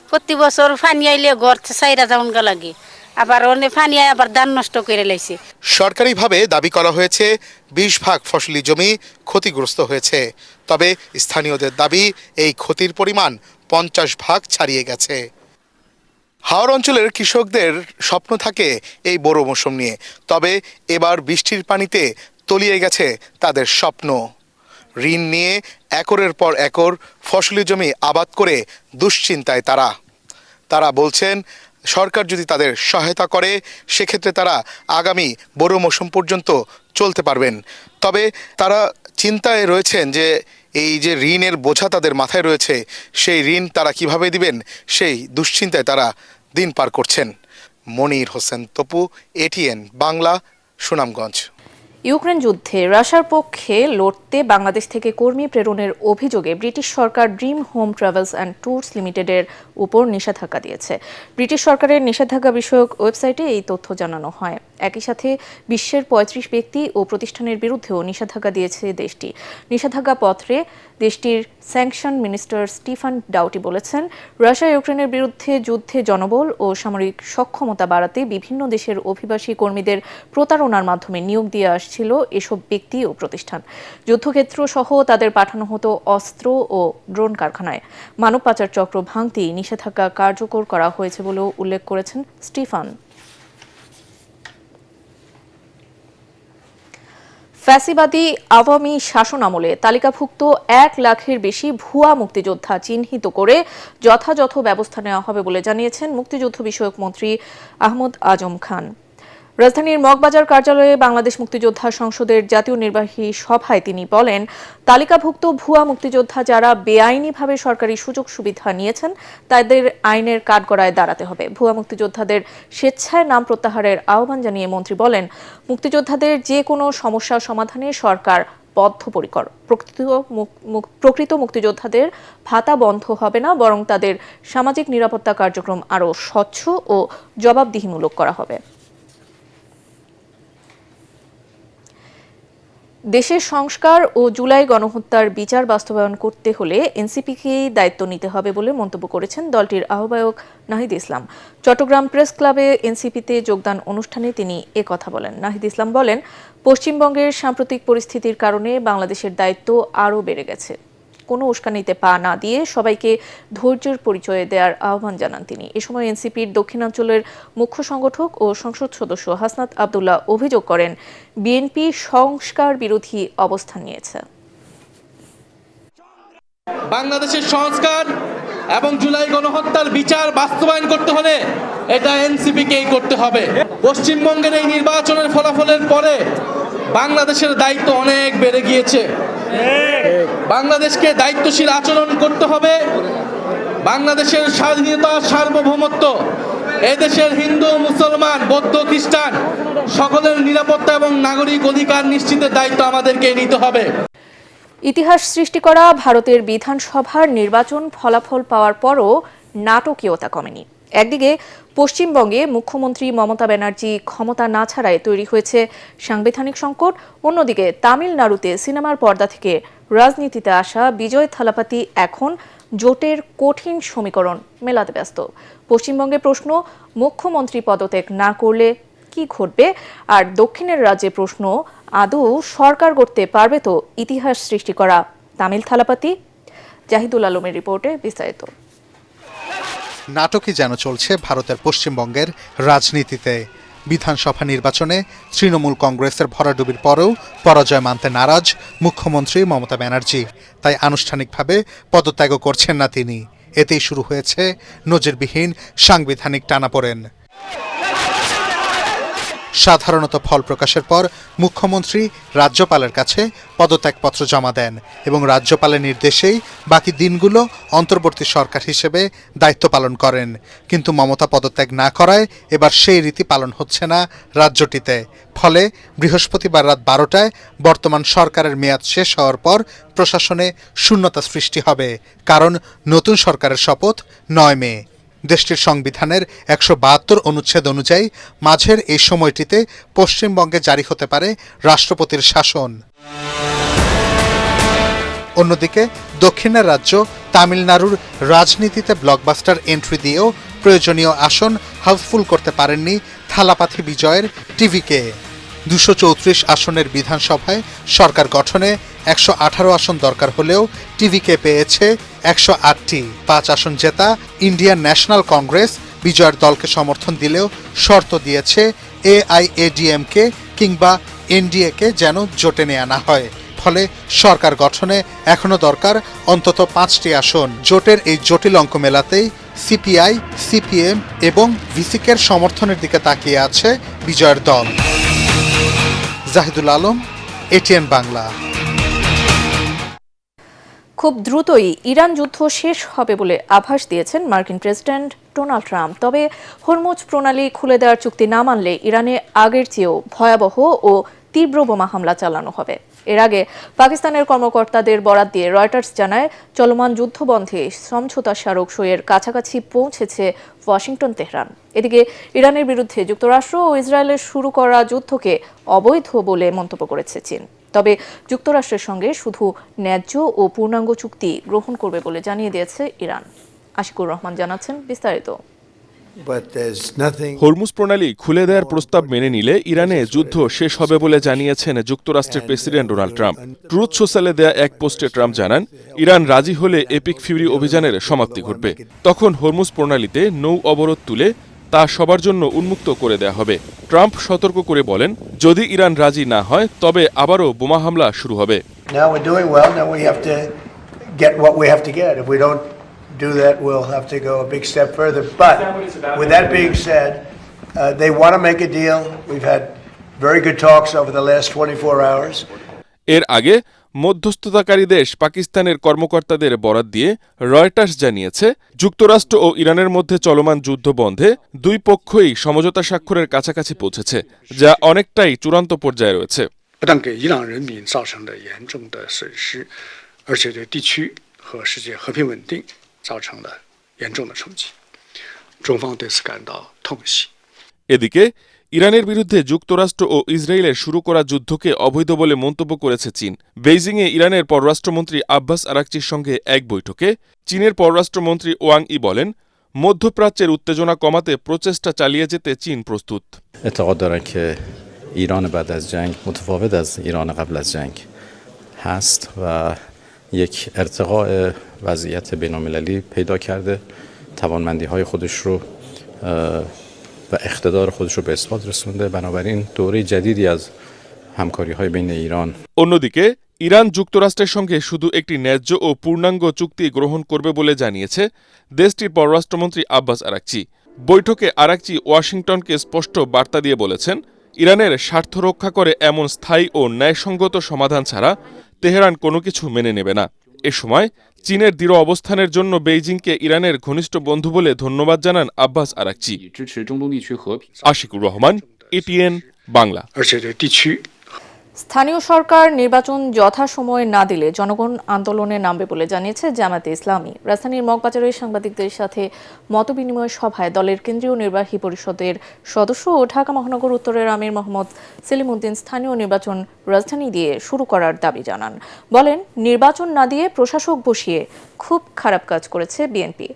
প্রতি বছর পানি আইলে ঘর সাইরা যাওন গা লাগে, আবার অন্য পানি আবার ধান নষ্ট করে লাইছে। সরকারিভাবে দাবি করা হয়েছে 20 ভাগ ফসলি জমি ক্ষতিগ্রস্ত হয়েছে। তবে স্থানীয়দের দাবি এই ক্ষতির পরিমাণ 50 ভাগ ছাড়িয়ে গেছে। হাওর অঞ্চলের কৃষকদের স্বপ্ন থাকে এই বোরো মৌসুম নিয়ে, তবে এবার বৃষ্টির পানিতে তলিয়ে গেছে তাদের স্বপ্ন। ঋণ নিয়ে একরের পর একর ফসলি জমি আবাদ করে দুশ্চিন্তায় তারা বলছেন সরকার যদি তাদের সহায়তা করে সেক্ষেত্রে তারা আগামী বোরো মৌসুম পর্যন্ত চলতে পারবেন। তবে তারা চিন্তায় রয়েছেন যে এই যে ঋণের বোঝা তাদের মাথায় রয়েছে, সেই ঋণ তারা কিভাবে দিবেন সেই দুশ্চিন্তায় তারা দিন পার করছেন। মনির হোসেন তপু, এটিএন বাংলা, সুনামগঞ্জ। ইউক্রেন যুদ্ধে রাশিয়ার পক্ষে লড়তে বাংলাদেশ থেকে কর্মী প্রেরণের অভিযোগে British Sarkar dream home travels and tours লিমিটেডের উপর নিষেধাজ্ঞা দিয়েছে। ব্রিটিশ সরকারের নিষেধাজ্ঞা বিষয়ক ওয়েবসাইটে এই তথ্য জানানো হয়। একই সাথে বিশ্বের 35 ব্যক্তি ও প্রতিষ্ঠানের বিরুদ্ধেও নিষেধাজ্ঞা দিয়েছে দেশটি। নিষেধাজ্ঞা পত্রে দেশটির স্যাংশন মিনিস্টার স্টিফান ডাউটি বলেছেন, রাশিয়া ইউক্রেনের বিরুদ্ধে যুদ্ধে জনবল ও সামরিক সক্ষমতা বাড়াতে বিভিন্ন দেশের অভিবাসী কর্মীদের প্রতারণার মাধ্যমে নিয়োগ দিয়ে ছিল এসব ব্যক্তি ও প্রতিষ্ঠান। যুদ্ধক্ষেত্র সহ তাদের পাঠানো হতো অস্ত্র ও ড্রোন কারখানায়। মানব পাচার চক্র ভাঙতেই নিষেধাজ্ঞা কার্যকর করা হয়েছে বলেও উল্লেখ করেছেন স্টিফান। ফ্যাসিবাদী আওয়ামী শাসন আমলে তালিকাভুক্ত 1 লাখের বেশি ভুয়া মুক্তিযোদ্ধা চিহ্নিত করে যথাযথ ব্যবস্থা নেওয়া হবে বলে জানিয়েছেন মুক্তিযুদ্ধ বিষয়ক মন্ত্রী আহমদ আজম খান। রাজধানীর মগবাজার কার্যালয়ে বাংলাদেশ মুক্তিযোদ্ধা সংসদের জাতীয় নির্বাহী সভায় তিনি বলেন, তালিকাভুক্ত ভুয়া মুক্তিযোদ্ধা যারা বেআইনিভাবে সরকারি সুযোগ সুবিধা নিয়েছেন তাদের আইনের কাঠগড়ায় দাঁড়াতে হবে। ভুয়া মুক্তিযোদ্ধাদের স্বেচ্ছায় নাম প্রত্যাহারের আহ্বান জানিয়ে মন্ত্রী বলেন, মুক্তিযোদ্ধাদের যে কোনো সমস্যা সমাধানে সরকার বদ্ধপরিকর। প্রকৃত মুক্তিযোদ্ধাদের ভাতা বন্ধ হবে না, বরং তাদের সামাজিক নিরাপত্তা কার্যক্রম আরও স্বচ্ছ ও জবাবদিহিমূলক করা হবে। দেশের সংস্কার ও জুলাই গণহত্যার বিচার বাস্তবায়ন করতে হলে এনসিপিকেই দায়িত্ব নিতে হবে বলে মন্তব্য করেছেন দলটির আহ্বায়ক নাহিদ ইসলাম। চট্টগ্রাম প্রেস ক্লাবে এনসিপিতে যোগদান অনুষ্ঠানে তিনি একথা বলেন। নাহিদ ইসলাম বলেন, পশ্চিমবঙ্গের সাম্প্রতিক পরিস্থিতির কারণে বাংলাদেশের দায়িত্ব আরও বেড়ে গেছে। কোনো উস্কানিতে পা না দিয়ে সবাইকে ধৈর্যের পরিচয় দেওয়ার আহ্বান জানান তিনি। এ সময় এনসিপির দক্ষিণাঞ্চলের মুখ্য সংগঠক ও সংসদ সদস্য হাসনাত আব্দুল্লাহ অভিযোগ করেন, বিএনপি সংস্কার বিরোধী অবস্থান নিয়েছে। বাংলাদেশের সংস্কার এবং জুলাই গণহত্যার বিচার বাস্তবায়ন করতে হলে এটা এনসিপিকেই করতে হবে। পশ্চিমবঙ্গের এই নির্বাচনের ফলাফলের পরে বাংলাদেশের দায়িত্ব অনেক বেড়ে গিয়েছে। বাংলাদেশকে দায়িত্বশীল আচরণ করতে হবে। বাংলাদেশের স্বাধীনতা, সার্বভৌমত্ব, এদেশের হিন্দু, মুসলমান, বৌদ্ধ, খ্রিস্টান সকলের নিরাপত্তা এবং নাগরিক অধিকার নিশ্চিতের দায়িত্ব আমাদেরকে নিতে হবে। ইতিহাস সৃষ্টি করা ভারতের বিধানসভার নির্বাচন ফলাফল পাওয়ার পরও নাটকীয়তা কমেনি। একদিকে পশ্চিমবঙ্গে মুখ্যমন্ত্রী মমতা ব্যানার্জি ক্ষমতা না ছাড়াই তৈরি হয়েছে সাংবিধানিক সংকট, অন্যদিকে তামিলনাড়ুতে সিনেমার পর্দা থেকে রাজনীতিতে আসা বিজয় থালাপাতি এখন জোটের কঠিন সমীকরণ মেলাতে ব্যস্ত। পশ্চিমবঙ্গে প্রশ্ন, মুখ্যমন্ত্রী পদত্যাগ না করলে কি ঘটবে? আর দক্ষিণের রাজ্যে প্রশ্ন, আদৌ সরকার গড়তে পারবে তো ইতিহাস সৃষ্টি করা তামিল থালাপাতি? জাহিদুল আলমের রিপোর্টে বিস্তারিত। নাটকই যেন চলছে ভারতের পশ্চিমবঙ্গের রাজনীতিতে। বিধানসভা নির্বাচনে তৃণমূল কংগ্রেসের ভরাডুবির পরেও পরাজয় মানতে নারাজ মুখ্যমন্ত্রী মমতা ব্যানার্জি, তাই আনুষ্ঠানিকভাবে পদত্যাগও করছেন না তিনি। এতেই শুরু হয়েছে নজিরবিহীন সাংবিধানিক টানাপোড়েন। সাধারণত ফল প্রকাশের পর মুখ্যমন্ত্রী রাজ্যপালের কাছে পদত্যাগপত্র জমা দেন এবং রাজ্যপালের নির্দেশেই বাকি দিনগুলো অন্তর্বর্তী সরকার হিসেবে দায়িত্ব পালন করেন। কিন্তু মমতা পদত্যাগ না করায় এবার সেই রীতি পালন হচ্ছে না রাজ্যটিতে। ফলে বৃহস্পতিবার রাত 12টায় বর্তমান সরকারের মেয়াদ শেষ হওয়ার পর প্রশাসনে শূন্যতা সৃষ্টি হবে, কারণ নতুন সরকারের শপথ 9 মে। দেশটির সংবিধানের 172 অনুচ্ছেদ অনুযায়ী মাঝের এই সময়টিতে পশ্চিমবঙ্গে জারি হতে পারে রাষ্ট্রপতির শাসন। অন্যদিকে দক্ষিণের রাজ্য তামিলনাড়ুর রাজনীতিতে ব্লকবাস্টার এন্ট্রি দিয়েও প্রয়োজনীয় আসন হাউসফুল করতে পারেননি থালাপাথি বিজয়ের টিভিকে। 234 আসনের বিধানসভায় সরকার গঠনে 118 আসন দরকার হলেও টিভিকে পেয়েছে 108টি। 5 আসন জেতা ইন্ডিয়ান ন্যাশনাল কংগ্রেস বিজয়ের দলকে সমর্থন দিলেও শর্ত দিয়েছে AIADMকে কিংবা এনডিএকে যেন জোটে নেওয়া না হয়। ফলে সরকার গঠনে এখনো দরকার অন্তত 5টি আসন। জোটের এই জটিল অঙ্ক মেলাতেই সিপিআই, সিপিএম এবং ভিসিকের সমর্থনের দিকে তাকিয়ে আছে বিজয়ের দল। জাহিদুল আলম, এটিএন বাংলা। খুব দ্রুতই ইরান যুদ্ধ শেষ হবে বলে আভাস দিয়েছেন মার্কিন প্রেসিডেন্ট ডোনাল্ড ট্রাম্প। তবে হরমুজ প্রণালী খুলে দেওয়ার চুক্তি না মানলে ইরানে আগের চেয়েও ভয়াবহ ও তীব্র বোমা হামলা চালানো হবে। এর আগে পাকিস্তানের কর্মকর্তাদের বরাত দিয়ে রয়টার্স জানায়, চলমান যুদ্ধবন্ধে সমঝোতা স্মারক সইয়ের কাছাকাছি পৌঁছেছে ওয়াশিংটন, তেহরান। এদিকে ইরানের বিরুদ্ধে যুক্তরাষ্ট্র ও ইসরায়েলের শুরু করা যুদ্ধকে অবৈধ বলে মন্তব্য করেছে চীন। তবে যুক্তরাষ্ট্রের সঙ্গে শুধু ন্যায্য ও পূর্ণাঙ্গ চুক্তি গ্রহণ করবে বলে জানিয়ে দিয়েছে ইরান। আশিকুর রহমান জানাচ্ছেন বিস্তারিত। হরমুজ প্রণালী খুলে দেওয়ার প্রস্তাব মেনে নিলে ইরানে যুদ্ধ শেষ হবে বলে জানিয়েছেন যুক্তরাষ্ট্রের প্রেসিডেন্ট ডোনাল্ড ট্রাম্প। ট্রুথ সোশ্যালে দেয়া এক পোস্টে ট্রাম্প জানান, ইরান রাজি হলে এপিক ফিউরি অভিযানের সমাপ্তি ঘটবে। তখন হরমুজ প্রণালীতে নৌ অবরোধ তুলে তা সবার জন্য উন্মুক্ত করে দেয়া হবে। ট্রাম্প সতর্ক করে বলেন, যদি ইরান রাজি না হয় তবে আবারও বোমা হামলা শুরু হবে। do that, we'll have to go a big step further. But with that being said, they want to make a deal. We've had very good talks over the last 24 hours. এর আগে মধ্যস্থতাকারী দেশ পাকিস্তানের কর্মকর্তাদের বরাত দিয়ে রয়টার্স জানিয়েছে, যুক্তরাষ্ট্র ও ইরানের মধ্যে চলমান যুদ্ধ বন্ধে দুই পক্ষই সমঝোতা স্বাক্ষরের কাছাকাছি পৌঁছেছে, যা অনেকটাই চূড়ান্ত পর্যায়ে রয়েছে। এদিকে ইরানের বিরুদ্ধে যুক্তরাষ্ট্র ও ইসরায়েলের শুরু করা যুদ্ধকে অবৈধ বলে মন্তব্য করেছে চীন। বেইজিংয়ে ইরানের পররাষ্ট্রমন্ত্রী আব্বাস আরাকচির সঙ্গে এক বৈঠকে চীনের পররাষ্ট্রমন্ত্রী ওয়াং ই বলেন, মধ্যপ্রাচ্যের উত্তেজনা কমাতে প্রচেষ্টা চালিয়ে যেতে চীন প্রস্তুত। ایران بعد از جنگ متفاوت از ایران قبل از جنگ هست و یک ارتقاء وضعیت بین‌المللی پیدا کرده، توانمندی‌های خودش رو و اقتدار خودش رو به اثبات رسونده. بنابراین دوره جدیدی از همکاری‌های بین ایران অন্যদিকে ইরান যুক্তরাষ্ট্রের সঙ্গে শুধু একটি ন্যায্য ও পূর্ণাঙ্গ চুক্তি গ্রহণ করবে বলে জানিয়েছে দেশটির পররাষ্ট্রমন্ত্রী আব্বাস আরাকচি। বৈঠকে আরাকচি ওয়াশিংটনকে স্পষ্ট বার্তা দিয়ে বলেছেন, ইরানের স্বার্থ রক্ষা করে এমন স্থায়ী ও ন্যায়সঙ্গত সমাধান ছাড়া তেহরান কোনো কিছু মেনে নেবে না। এ সময় চীনের দৃঢ় অবস্থানের জন্য বেইজিংকে ইরানের ঘনিষ্ঠ বন্ধু বলে ধন্যবাদ জানান Abbas Araghchi. Ashikur Rahman, ATN Bangla. স্থানীয় সরকার নির্বাচন যথাসময়ে না দিলে জনগণ আন্দোলনে নামবে বলে জানিয়েছে জামায়াতে ইসলামী। রাজধানীর মগবাজারে সাংবাদিকদের সাথে মতবিনিময় সভায় দলের কেন্দ্রীয় নির্বাহী পরিষদের সদস্য ও ঢাকা মহানগর উত্তরের আমির মোহাম্মদ সেলিম উদ্দিন স্থানীয় নির্বাচন রাজধানী দিয়ে শুরু করার দাবি জানান। বলেন, নির্বাচন না দিয়ে প্রশাসক বসিয়ে খুব খারাপ কাজ করেছে বিএনপি।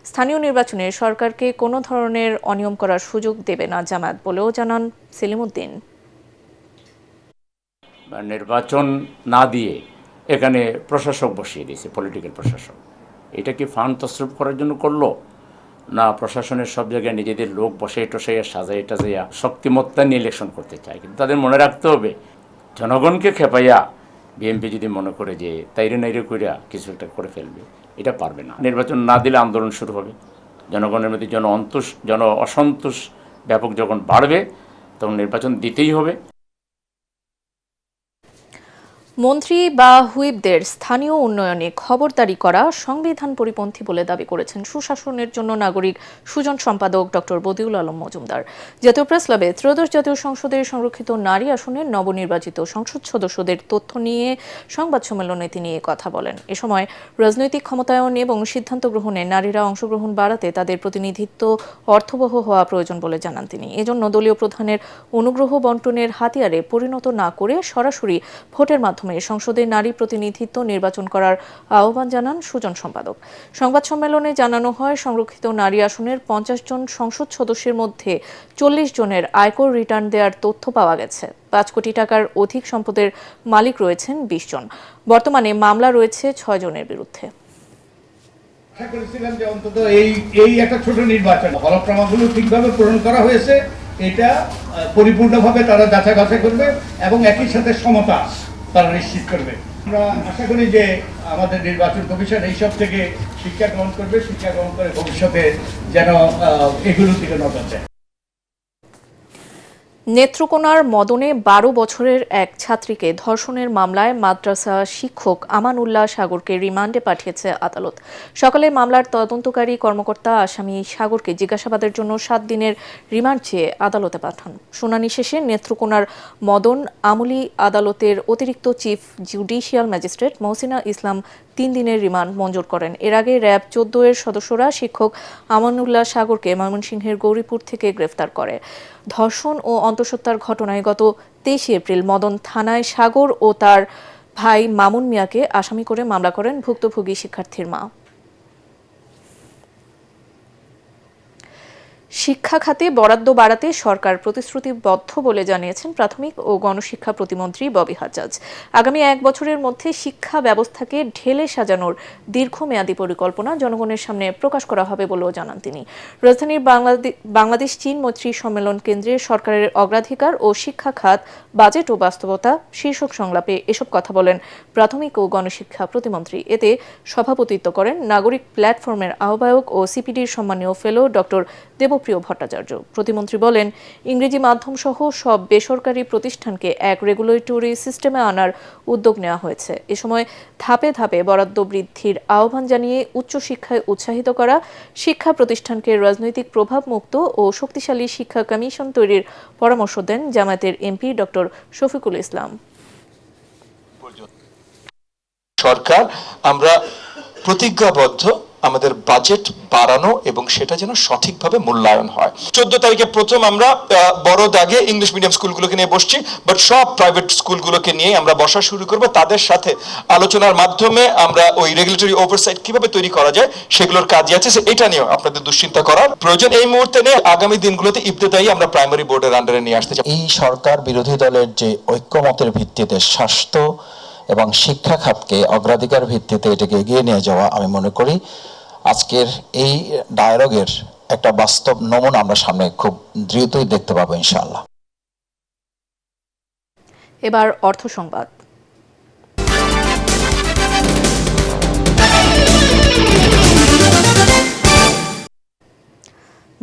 স্থানীয় নির্বাচনে সরকারকে কোনো ধরনের অনিয়ম করার সুযোগ দেবে না জামায়াত বলেও জানান সেলিম উদ্দিন। নির্বাচন না দিয়ে এখানে প্রশাসক বসিয়ে দিয়েছে, পলিটিক্যাল প্রশাসক। এটা কি ফান্ড তসরুপ করার জন্য করলো, না প্রশাসনের সব জায়গায় নিজেদের লোক বসে টসাইয়া সাজাইয়া টাজাইয়া শক্তিমত্তা নিয়ে ইলেকশন করতে চায়? কিন্তু তাদের মনে রাখতে হবে, জনগণকে খেপাইয়া বিএনপি যদি মনে করে যে তাইরে নাইরে কইরা কিছু একটা করে ফেলবে, এটা পারবে না। নির্বাচন না দিলে আন্দোলন শুরু হবে, জনগণের মধ্যে জন অসন্তোষ ব্যাপক যখন বাড়বে তখন নির্বাচন দিতেই হবে। মন্ত্রী বা হুইপদের স্থানীয় উন্নয়নে খবরদারি করা সংবিধান পরিপন্থী বলে দাবি করেছেন সুশাসনের জন্য নাগরিক সুজন সম্পাদক ডক্টর বদিউল আলম মজুমদার। জাতীয় প্রেস ক্লাবে ত্রয়োদশ জাতীয় সংসদের সংরক্ষিত নারী আসনের নবনির্বাচিত সংসদ সদস্যদের তথ্য নিয়ে সংবাদ সম্মেলনে তিনি কথা বলেন। এ সময় রাজনৈতিক ক্ষমতায়ন এবং সিদ্ধান্ত গ্রহণে নারীরা অংশগ্রহণ বাড়াতে তাদের প্রতিনিধিত্ব অর্থবহ হওয়া প্রয়োজন বলে জানান তিনি। এজন্য দলীয় প্রধানের অনুগ্রহ বন্টনের হাতিয়ারে পরিণত না করে সরাসরি ভোটের মাধ্যমে সংসদে নারী প্রতিনিধিত্ব নির্বাচন করার আহ্বান জানান সুজন সম্পাদক। সংবাদ সম্মেলনে জানানো হয়, সংরক্ষিত নারী আসনের 50 জন সংসদ সদস্যের মধ্যে 40 জনের আয়কর রিটার্ন দেওয়ার তথ্য পাওয়া গেছে। 5 কোটি টাকার অধিক সম্পদের মালিক রয়েছেন 20 জন। বর্তমানে মামলা রয়েছে 6 জনের বিরুদ্ধে। আশা করেছিলাম যে অন্তত এই একটা ছোট নির্বাচন হলফনামাগুলো ঠিকভাবে পূরণ করা হয়েছে, এটা পরিপূর্ণভাবে তারা যাচাই বাছাই করবে এবং একই সাথে সমতা তারা নিশ্চিত করবে। আমরা আশা করি যে আমাদের নির্বাচন কমিশন এইসব থেকে শিক্ষা গ্রহণ করবে, শিক্ষা গ্রহণ করে ভবিষ্যতে যেন এগুলোর দিকে নজর দেয়। নেত্রকোনার মদনে 12 বছরের এক ছাত্রীকে ধর্ষণের মামলায় মাদ্রাসা শিক্ষক আমানুল্লাহ সাগরকে রিমান্ডে পাঠিয়েছে আদালত। সকালে মামলার তদন্তকারী কর্মকর্তা আসামি সাগরকে জিজ্ঞাসাবাদের জন্য 7 দিনের রিমান্ড চেয়ে আদালতে পাঠান। শুনানি শেষে নেত্রকোনার মদন আমলি আদালতের অতিরিক্ত চিফ জুডিশিয়াল ম্যাজিস্ট্রেট মহসিনা ইসলাম 3 দিনের রিমান্ড মঞ্জুর করেন। এর আগে র্যাব 14 এর সদস্যরা শিক্ষক আমানুল্লাহ সাগরকে ময়মনসিংহের গৌরীপুর থেকে গ্রেফতার করে। ধর্ষণ ও অন্তঃসত্ত্বার ঘটনায় গত 23 এপ্রিল মদন থানায় সাগর ও তার ভাই মামুন মিয়াকে আসামি করে মামলা করেন ভুক্তভোগী শিক্ষার্থীর মা। শিক্ষা খাতে বরাদ্দ বাড়াতে সরকার প্রতিশ্রুতিবদ্ধ বলে জানিয়েছেন প্রাথমিক ও গণশিক্ষা প্রতিমন্ত্রী ববি হাজ্জাজ। আগামী 1 বছরের মধ্যে শিক্ষা ব্যবস্থাকে ঢেলে সাজানোর দীর্ঘমেয়াদী পরিকল্পনা জনগণের সামনে প্রকাশ করা হবে বলেও জানান তিনি। রাজধানীর বাংলাদেশ চীন মৈত্রী সম্মেলন কেন্দ্রে সরকারের অগ্রাধিকার ও শিক্ষা খাত, বাজেট ও বাস্তবতা শীর্ষক সংলাপে এসব কথা বলেন প্রাথমিক ও গণশিক্ষা প্রতিমন্ত্রী। এতে সভাপতিত্ব করেন নাগরিক প্ল্যাটফর্মের আহ্বায়ক ও সিপিডির সম্মানীয় ফেলো ডক্টর দেবপ্রিয় ভট্টাচার্য। প্রতিমন্ত্রী বলেন, ইংরেজি মাধ্যম সহ সব বেসরকারি প্রতিষ্ঠানকে এক রেগুলেটরি সিস্টেমে আনার উদ্যোগ নেওয়া হয়েছে। এ সময় ধাপে ধাপে বরাদ্দ বৃদ্ধির আহ্বান জানিয়ে উচ্চশিক্ষায় উৎসাহিত করা, শিক্ষা প্রতিষ্ঠানকে রাজনৈতিক প্রভাব মুক্ত ও শক্তিশালী শিক্ষা কমিশন তৈরির পরামর্শ দেন জামায়াতের এমপি ডক্টর শফিকুল ইসলাম। সরকার আমরা প্রতিজ্ঞাবদ্ধ আমাদের বাজেট বাড়ানো এবং সেটা যেন সঠিকভাবে মূল্যায়ন হয়। 14 তারিখে প্রথম আমরা বড় দাগে ইংলিশ মিডিয়াম স্কুলগুলোকে নিয়ে বসছি, বাট সব প্রাইভেট স্কুলগুলোকে নিয়ে আমরা বসা শুরু করব। তাদের সাথে আলোচনার মাধ্যমে আমরা ওই রেগুলেটরি ওভারসাইট কিভাবে তৈরি করা যায় সেগুলোর কাজ আছে, এটা নিয়েও আপনাদের দুশ্চিন্তা করার প্রয়োজন এই মুহূর্তে নেই। আগামী দিনগুলোতে ইবতেদায়ী আমরা প্রাইমারি বোর্ডের আন্ডারে নিয়ে আসতে চাই। এই সরকার বিরোধী দলের যে ঐক্যমতের ভিত্তিতে স্বাস্থ্য এবং শিক্ষা খাতকে অগ্রাধিকার ভিত্তিতে এটাকে এগিয়ে নিয়ে যাওয়া, আমি মনে করি আজকের এই ডায়ালগের একটা বাস্তব নমুনা আমরা সামনে খুব দ্রুতই দেখতে পাবো ইনশাআল্লাহ। এবার অর্থ সংবাদ।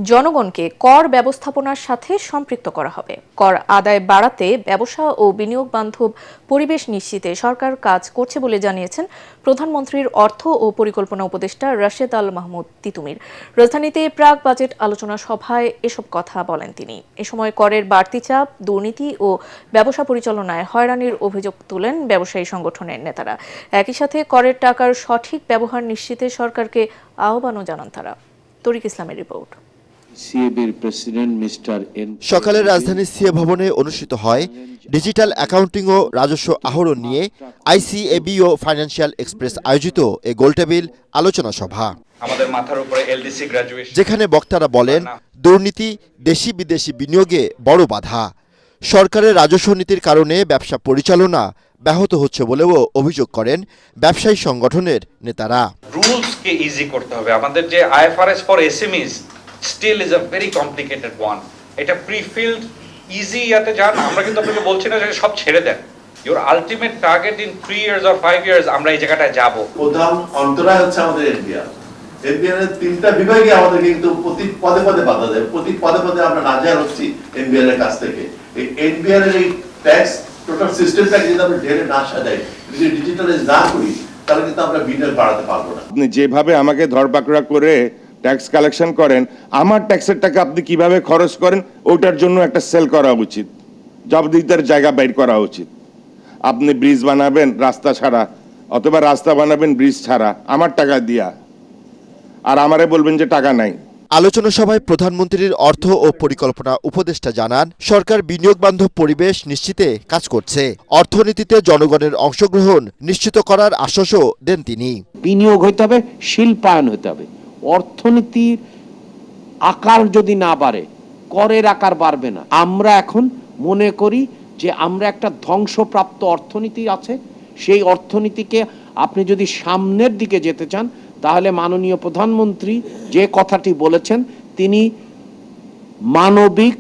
জনগণকে কর ব্যবস্থাপনার সাথে সম্পৃক্ত করা হবে। কর আদায় বাড়াতে ব্যবসা ও বিনিয়োগ বান্ধব পরিবেশ নিশ্চিতে সরকার কাজ করছে বলে জানিয়েছেন প্রধানমন্ত্রীর অর্থ ও পরিকল্পনা উপদেষ্টা রাশেদ আল মাহমুদ তিতুমির। রাজধানীতে প্রাক বাজেট আলোচনা সভায় এসব কথা বলেন তিনি। এ সময় করের বাড়তি চাপ, দুর্নীতি ও ব্যবসা পরিচালনায় হয়রানির অভিযোগ তুলেন ব্যবসায়ী সংগঠনের নেতারা। একই সাথে করের টাকার সঠিক ব্যবহার নিশ্চিতে সরকারকে আহ্বানও জানান তারা। তরিক ইসলামের রিপোর্ট। সকালে রাজধানীর সিএ ভবনে অনুষ্ঠিত হয় ডিজিটাল অ্যাকাউন্টিং ও রাজস্ব আহরণ নিয়ে আইসিএবি ও ফাইন্যান্সিয়াল এক্সপ্রেস আয়োজিত এ গোলটেবিল আলোচনা সভা, আমাদের মাথার উপরে এলডিসি গ্র্যাজুয়েশন, যেখানে বক্তারা বলেন দুর্নীতি দেশি বিদেশি বিনিয়োগে বড় বাধা। সরকারের রাজস্ব নীতির কারণে ব্যবসা পরিচালনা ব্যাহত হচ্ছে বলেও অভিযোগ করেন ব্যবসায়ী সংগঠনের নেতারা। রুলসকে ইজি করতে হবে। আমাদের যে IFRS for SMEs still is a very complicated one. এটা প্রিফিল্ড ইজি ইয়াতে যান। আমরা কিন্তু আপনাকে বলছি না যে সব ছেড়ে দেন। Your ultimate target in 3 years or 5 years আমরা এই জায়গাটায় যাব। প্রধান অন্তরায় হচ্ছে আমাদের এনবিআর। এনবিআর এর 3টা বিভাগে আমাদের কিন্তু প্রতি পদে পদে বাধা দেয়। প্রতি পদে পদে আমরা নাজার হচ্ছি এনবিআর এর কাছ থেকে। এই এনবিআর এর এই ট্যাক্স টোটাল সিস্টেমটাকে যদি আমরা ঢেলে না সাজাই, যদি ডিজিটালাইজ না করি, তাহলে কিন্তু আমরা বিনিয়োগ বাড়াতে পারবো না। আপনি যেভাবে আমাকে ধরপাকড়া করে ট্যাক্স কালেকশন করেন, আমার ট্যাক্সের টাকা আপনি কিভাবে খরচ করেন ওটার জন্য একটা সেল করা উচিত, জবাবদিহিতার জায়গা বের করা উচিত। আপনি ব্রিজ বানাবেন রাস্তা ছাড়া, অথবা রাস্তা বানাবেন ব্রিজ ছাড়া আমার টাকা দিয়া, আর আমারে বলবেন যে টাকা নাই। আলোচনা সভায় প্রধানমন্ত্রীর অর্থ ও পরিকল্পনা উপদেষ্টা জানান, সরকার বিনিয়োগ বান্ধব পরিবেশ নিশ্চিতে কাজ করছে। অর্থনীতিতে জনগণের অংশগ্রহণ নিশ্চিত করার আশ্বাসও দেন তিনি। বিনিয়োগ হইতে হবে, শিল্পায়ন হতে হবে। অর্থনীতির আকার যদি না বাড়ে, করের আকার বাড়বে না। আমরা এখন মনে করি যে আমরা একটা ধ্বংসপ্রাপ্ত অর্থনীতি আছে, সেই অর্থনীতিকে আপনি যদি সামনের দিকে যেতে চান, তাহলে মাননীয় প্রধানমন্ত্রী যে কথাটি বলেছেন, তিনি মানবিক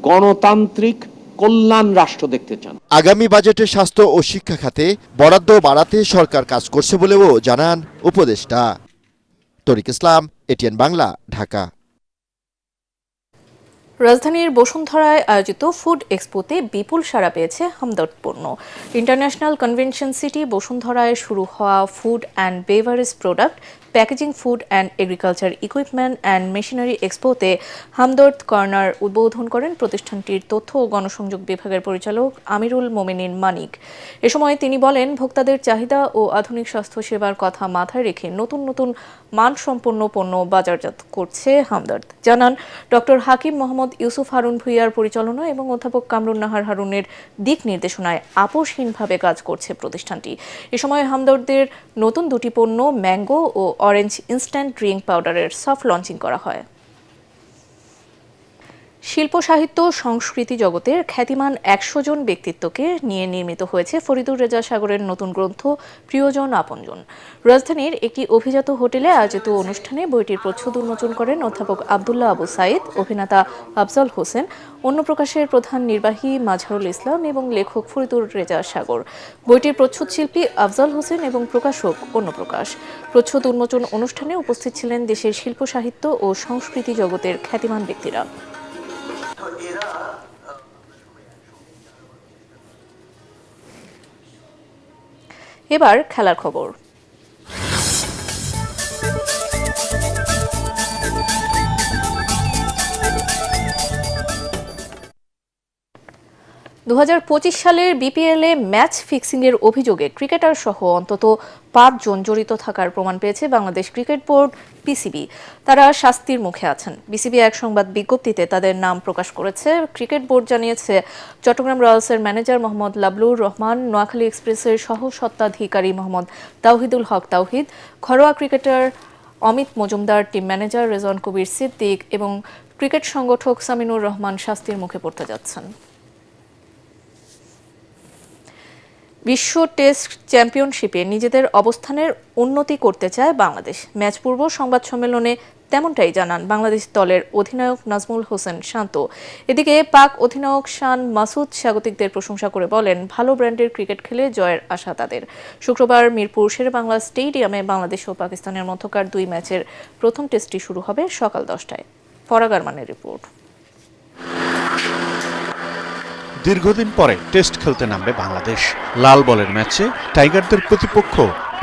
গণতান্ত্রিক কল্যাণ রাষ্ট্র দেখতে চান। আগামী বাজেটে স্বাস্থ্য ও শিক্ষা খাতে বরাদ্দ বাড়াতে সরকার কাজ করছে বলেও জানান উপদেষ্টা। তরিক ইসলাম, এটিএন বাংলা, ঢাকা। রাজধানীর বসুন্ধরায় আয়োজিত ফুড এক্সপোতে বিপুল সাড়া পেয়েছে হামদর্দ পণ্য। ইন্টারন্যাশনাল কনভেনশন সিটি বসুন্ধরায় শুরু হওয়া food and beverage product, packaging, food and agriculture equipment and machinery এক্সপোতে হামদর্দ কর্নার উদ্বোধন করেন প্রতিষ্ঠানটির তথ্য ও গণসংযোগ বিভাগের পরিচালক আমিরুল মোমিনিন মানিক। এ সময় তিনি বলেন, ভোক্তাদের চাহিদা ও আধুনিক স্বাস্থ্যসেবার কথা মাথায় রেখে নতুন নতুন মানসম্পন্ন পণ্য বাজারজাত করছে হামদর্দ। জানান ডক্টর হাকিম মোহাম্মদ ইউসুফ হারুন ভুইয়ার পরিচালনা এবং অধ্যাপক কামরুন নাহার হারুনের দিক নির্দেশনায় আপোষহীনভাবে কাজ করছে প্রতিষ্ঠানটি। এ সময় হামদর্দের নতুন 2টি পণ্য, ম্যাঙ্গো ও অরেঞ্জ ইনস্ট্যান্ট ড্রিঙ্ক পাউডারের সফট লঞ্চিং করা হয়। শিল্প সাহিত্য সংস্কৃতি জগতের খ্যাতিমান 100 জন ব্যক্তিত্বকে নিয়ে নির্মিত হয়েছে ফরিদুর রেজা সাগরের নতুন গ্রন্থ প্রিয়জন আপনজন। রাজধানীর একটি অভিজাত হোটেলে আয়োজিত অনুষ্ঠানে বইটির প্রচ্ছদ উন্মোচন করেন অধ্যাপক আব্দুল্লাহ আবু সাইদ, অভিনেতা আফজল হোসেন, অন্য প্রকাশের প্রধান নির্বাহী মাজহারুল ইসলাম এবং লেখক ফরিদুর রেজা সাগর। বইটির প্রচ্ছদ শিল্পী আফজল হোসেন এবং প্রকাশক অন্য প্রকাশ। প্রচ্ছদ উন্মোচন অনুষ্ঠানে উপস্থিত ছিলেন দেশের শিল্প সাহিত্য ও সংস্কৃতি জগতের খ্যাতিমান ব্যক্তিরা। এবার খেলার খবর। 2025 সালের বিপিএলে ম্যাচ ফিক্সিংয়ের অভিযোগে ক্রিকেটার সহ অন্তত 5 জন জড়িত থাকার প্রমাণ পেয়েছে বাংলাদেশ ক্রিকেট বোর্ড পিসিবি। তারা শাস্তির মুখে আছেন। বিসিবি এক সংবাদ বিজ্ঞপ্তিতে তাদের নাম প্রকাশ করেছে। ক্রিকেট বোর্ড জানিয়েছে, চট্টগ্রাম রয়্যালসের ম্যানেজার মোহাম্মদ লাবলুর রহমান, নোয়াখালী এক্সপ্রেসের সহ স্বত্বাধিকারী মোহাম্মদ তাওহিদুল হক তাওহিদ, ঘরোয়া cricketer Amit Majumdar, team manager Rezon Kabir Siddique এবং ক্রিকেট সংগঠক সামিনুর রহমান শাস্তির মুখে পড়তে যাচ্ছেন। বিশ্ব টেস্ট চ্যাম্পিয়নশিপে নিজেদের অবস্থানের উন্নতি করতে চায় বাংলাদেশ। ম্যাচ পূর্ব সংবাদ সম্মেলনে তেমনটাই জানান বাংলাদেশ দলের অধিনায়ক নাজমুল হোসেন শান্ত। এদিকে পাক অধিনায়ক শান মাসুদ স্বাগতিকদের প্রশংসা করে বলেন, ভালো ব্র্যান্ডের ক্রিকেট খেলে জয়ের আশা তাদের। শুক্রবার মিরপুর শেরেবাংলা স্টেডিয়ামে বাংলাদেশ ও পাকিস্তানের মধ্যকার 2 ম্যাচের প্রথম টেস্টটি শুরু হবে সকাল 10টায়। ফরাগ আরমানের রিপোর্ট। দীর্ঘদিন পরে টেস্ট খেলতে নামবে বাংলাদেশ। লাল বলের ম্যাচে টাইগারদের প্রতিপক্ষ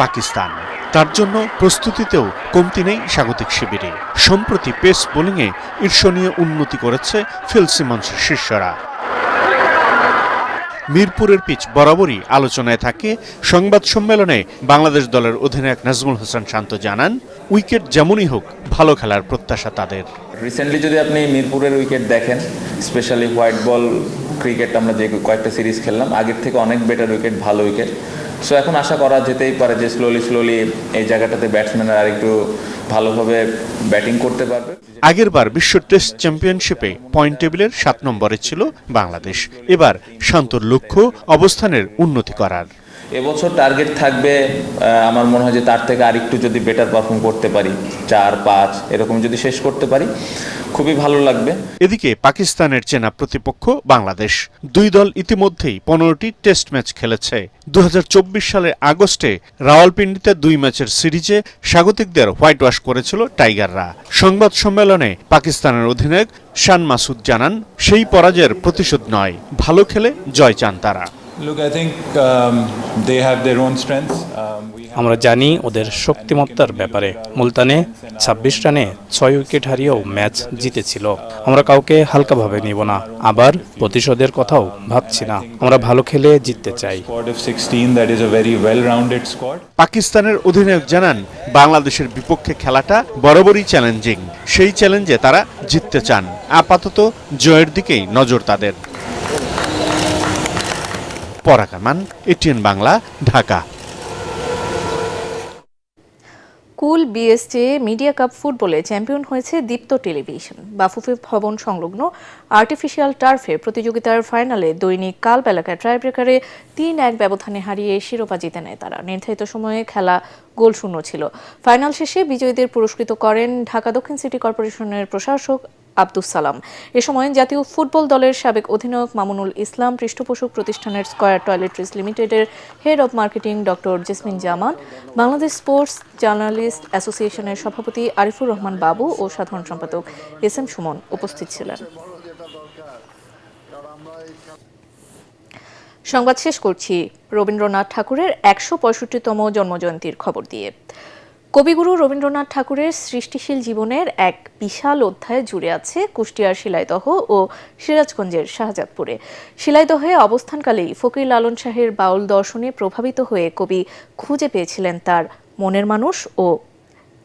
পাকিস্তান। তার জন্য প্রস্তুতিতেও কমতি নেই স্বাগতিক শিবিরে। সম্প্রতি পেস বোলিংয়ে ঈর্ষণীয় উন্নতি করেছে ফিল সিমন্সের শিষ্যরা। মিরপুরের পিচ বরাবরই আলোচনায় থাকে। সংবাদ সম্মেলনে বাংলাদেশ দলের অধিনায়ক নাজমুল হাসান শান্ত জানান, উইকেট যেমনই হোক ভালো খেলার প্রত্যাশা তাদের। রিসেন্টলি যদি আপনি মিরপুরের উইকেট দেখেন, স্পেশালি হোয়াইট বল ক্রিকেট আমরা যে কয়েকটা সিরিজ খেললাম, আগের থেকে অনেক বেটার উইকেট, ভালো উইকেট। সো এখন আশা করা যেতেই পারে যে স্লোলি এই জায়গাটাতে ব্যাটসম্যানরা আরেকটু ভালোভাবে ব্যাটিং করতে পারবে। আগেরবার বিশ্ব টেস্ট চ্যাম্পিয়নশিপে পয়েন্ট টেবিলের 7 নম্বরে ছিল বাংলাদেশ। এবার শান্তর লক্ষ্য অবস্থানের উন্নতি করার। এবছর টার্গেট থাকবে আমার মনে হয় যে তার থেকে আরেকটু যদি বেটার পারফর্ম করতে পারি, 4-5 এরকম যদি শেষ করতে পারি খুবই ভালো লাগবে। এদিকে পাকিস্তানের চেনা প্রতিপক্ষ বাংলাদেশ। দুই দল ইতিমধ্যেই 15টি টেস্ট ম্যাচ খেলেছে। 2024 সালের আগস্টে রাওয়ালপিন্ডিতে 2 ম্যাচের সিরিজে স্বাগতিকদের হোয়াইট ওয়াশ করেছিল টাইগাররা। সংবাদ সম্মেলনে পাকিস্তানের অধিনায়ক শান মাসুদ জানান, সেই পরাজয়ের প্রতিশোধ নয়, ভালো খেলে জয় চান তারা। আমরা জানি ওদের শক্তিমত্তার ব্যাপারে। মুলতানে 26 রানে 6 উইকেট হারিয়েও ম্যাচ জিতেছিল। আমরা কাউকে হালকাভাবে নিব না, আবার প্রতিশোধের কথাও ভাবছি না। আমরা ভালো খেলে জিততে চাই। পাকিস্তানের অধিনায়ক জানান, বাংলাদেশের বিপক্ষে খেলাটা বরাবরই চ্যালেঞ্জিং। সেই চ্যালেঞ্জে তারা জিততে চান। আপাতত জয়ের দিকেই নজর তাদের। ফরাগ আরমান, এটিএন বাংলা, ঢাকা। কুল বিএসজে মিডিয়া কাপ ফুটবলে চ্যাম্পিয়ন হয়েছে দীপ্ত টেলিভিশন। বাফুফে ভবন সংলগ্ন আর্টিফিশিয়াল টার্ফে প্রতিযোগিতার ফাইনালে দৈনিক কাল্প এলাকায় টাইব্রেকারে 3-1 ব্যবধানে হারিয়ে শিরোপা জিতে নেয় তারা। নির্ধারিত সময়ে খেলা গোলশূন্য ছিল। ফাইনাল শেষে বিজয়ীদের পুরস্কৃত করেন ঢাকা দক্ষিণ সিটি কর্পোরেশনের প্রশাসক আব্দুস সালাম। এ সময় জাতীয় ফুটবল দলের সাবেক অধিনায়ক মামুনুল ইসলাম, পৃষ্ঠপোষক প্রতিষ্ঠানের স্কয়ার টয়লেট্রিজ লিমিটেডের head of marketing doctor jasmine Zaman, Bangladesh sports journalist অ্যাসোসিয়েশনের সভাপতি আরিফুর রহমান বাবু ও সাধারণ সম্পাদক এস.এম. সুমন উপস্থিত ছিলেন। সংবাদ শেষ করছি রবীন্দ্রনাথ ঠাকুরের 165তম জন্মজয়ন্তীর খবর দিয়ে। কবিগুরু রবীন্দ্রনাথ ঠাকুরের সৃষ্টিশীল জীবনের এক বিশাল অধ্যায় জুড়ে আছে কুষ্টিয়ার শিলাইদহ ও সিরাজগঞ্জের শাহজাদপুরে। শিলাইদহে অবস্থানকালেই ফকির লালন শাহের বাউল দর্শনে প্রভাবিত হয়ে কবি খুঁজে পেয়েছিলেন তার মনের মানুষ ও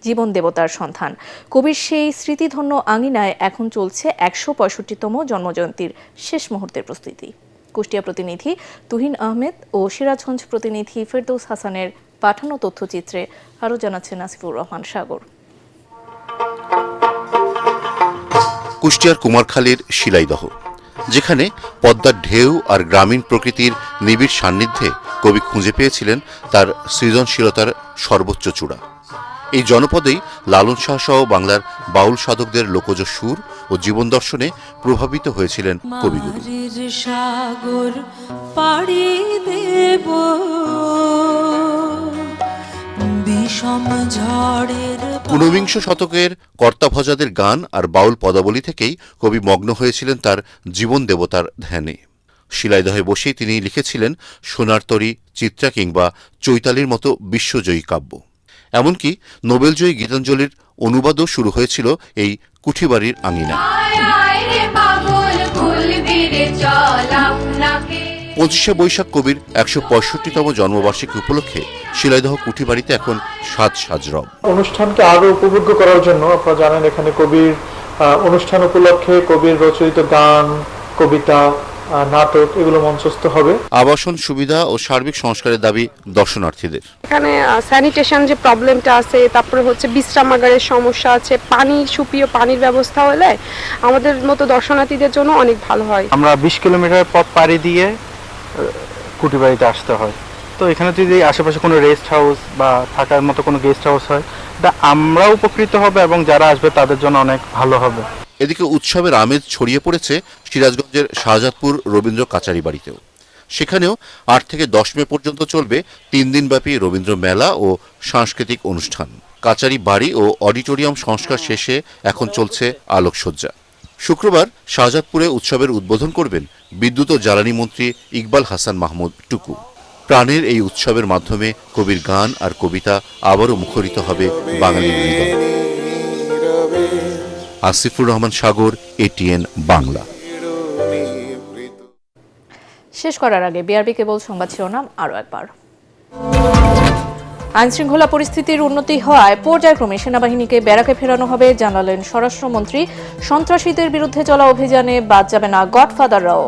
জীবন দেবতার সন্ধান। কবির সেই স্মৃতিধন্য আঙিনায় এখন চলছে 165তম জন্মজয়ন্তীর শেষ মুহূর্তের প্রস্তুতি। কুষ্টিয়া প্রতিনিধি তুহিন আহমেদ ও সিরাজগঞ্জ প্রতিনিধি ফেরদৌস হাসানের পাঠানো তথ্যচিত্রে আরও জানাচ্ছেন আসিফুর রহমান সাগর। কুষ্টিয়ার কুমারখালীর শিলাইদহ, যেখানে পদ্মার ঢেউ আর গ্রামীণ প্রকৃতির নিবিড় সান্নিধ্যে কবি খুঁজে পেয়েছিলেন তার সৃজনশীলতার সর্বোচ্চ চূড়া। এই জনপদেই লালন শাহ সহ বাংলার বাউল সাধকদের লোকজ সুর ও জীবন দর্শনে প্রভাবিত হয়েছিলেন কবিগুরু। ঊনবিংশ শতকের কর্তাভজাদের গান আর বাউল পদাবলী থেকেই কবি মগ্ন হয়েছিলেন তার জীবন দেবতার ধ্যানে। শিলাইদহে বসেই তিনি লিখেছিলেন সোনার তরী, চিত্রা কিংবা চৈতালির মতো বিশ্বজয়ী কাব্য। এমনকি নোবেলজয়ী গীতাঞ্জলির অনুবাদও শুরু হয়েছিল এই কুঠিবাড়ির আঙিনায়। 25শে বৈশাখ কবির 165তম জন্মবার্ষিকী উপলক্ষে শিলাইদহ কুঠিবাড়িতে এখন সাজ রব। অনুষ্ঠানকে আরো উপভোগ্য করার জন্য আপনারা জানেন এখানে কবির অনুষ্ঠান উপলক্ষে কবির রচিত গান, কবিতা, নাটক এগুলো মঞ্চস্থ হবে। আবাসন সুবিধা ও সার্বিক সংস্কারের দাবি দর্শনার্থীদের। এখানে স্যানিটেশন যে প্রবলেমটা আছে, তারপরে হচ্ছে বিশ্রামাগারের সমস্যা আছে, পানি সুপেয় পানির ব্যবস্থা হলে আমাদের মতো দর্শনার্থীদের জন্য অনেক ভালো হয়। আমরা 20 কিলোমিটার পথ পাড়ি দিয়ে কুঠিবাড়িতে আসতে হয়। তো এখানে যদি আশেপাশে কোনো রেস্ট হাউস বা থাকার মতো কোনো গেস্ট হাউস হয়, তা আমরা উপকৃত হবে এবং যারা আসবে তাদের জন্য অনেক ভালো হবে। এদিকে উৎসবের আমেজ ছড়িয়ে পড়েছে সিরাজগঞ্জের শাহজাদপুর রবীন্দ্র কাচারি বাড়িতেও, সেখানেও 8 থেকে 10 মে পর্যন্ত চলবে 3 দিনব্যাপী রবীন্দ্র মেলা ও সাংস্কৃতিক অনুষ্ঠান। কাচারি বাড়ি ও অডিটোরিয়াম সংস্কার শেষে এখন চলছে আলোকসজ্জা। শুক্রবার শাহজাদপুরে উৎসবের উদ্বোধন করবেন বিদ্যুৎ ও জ্বালানি মন্ত্রী ইকবাল হাসান মাহমুদ টুকু। প্রাণের এই উৎসবের মাধ্যমে কবির গান আর কবিতা আবারও মুখরিত হবে বাঙালির হৃদয়ে। আসিফুর রহমান সাগর, এটিএন বাংলা। শেষ করার আগে বিআরবি কেবল সংবাদ শিরোনাম আরও একবার। আইনশৃঙ্খলা পরিস্থিতির উন্নতি হওয়ায় পর্যায়ক্রমে সেনাবাহিনীকে ব্যারাকে ফেরানো হবে জানালেন স্বরাষ্ট্রমন্ত্রী। সন্ত্রাসীদের বিরুদ্ধে চলা অভিযানে বাদ যাবে না গডফাদাররাও।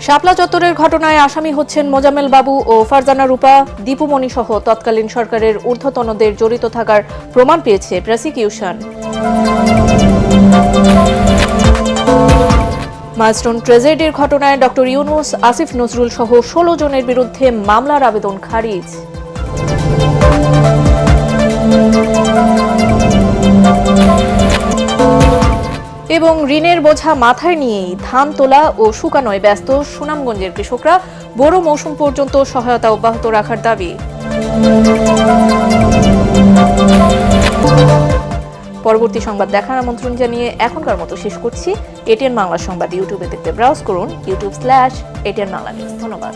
শাপলা চত্বরের ঘটনায় আসামি হচ্ছেন মোজাম্মেল বাবু ও ফারজানা রূপা। দীপুমণি সহ তৎকালীন সরকারের ঊর্ধ্বতনদের জড়িত থাকার প্রমাণ পেয়েছে প্রসিকিউশন। মাইলস্টোন ট্রেজেডির ঘটনায় ডক্টর ইউনুস, আসিফ নজরুল সহ 16 জনের বিরুদ্ধে মামলার আবেদন খারিজ। এবং ঋণের বোঝা মাথায় নিয়েই ধান তোলা ও শুকানোয় ব্যস্ত সুনামগঞ্জের কৃষকরা। বোরো মৌসুম পর্যন্ত সহায়তা অব্যাহত রাখার দাবি। পরবর্তী সংবাদ দেখার আমন্ত্রণ জানিয়ে এখনকার মতো শেষ করছি। এটিএন বাংলা সংবাদ ইউটিউবে দেখতে ব্রাউজ করুন youtube/ATN Bangla News। ধন্যবাদ।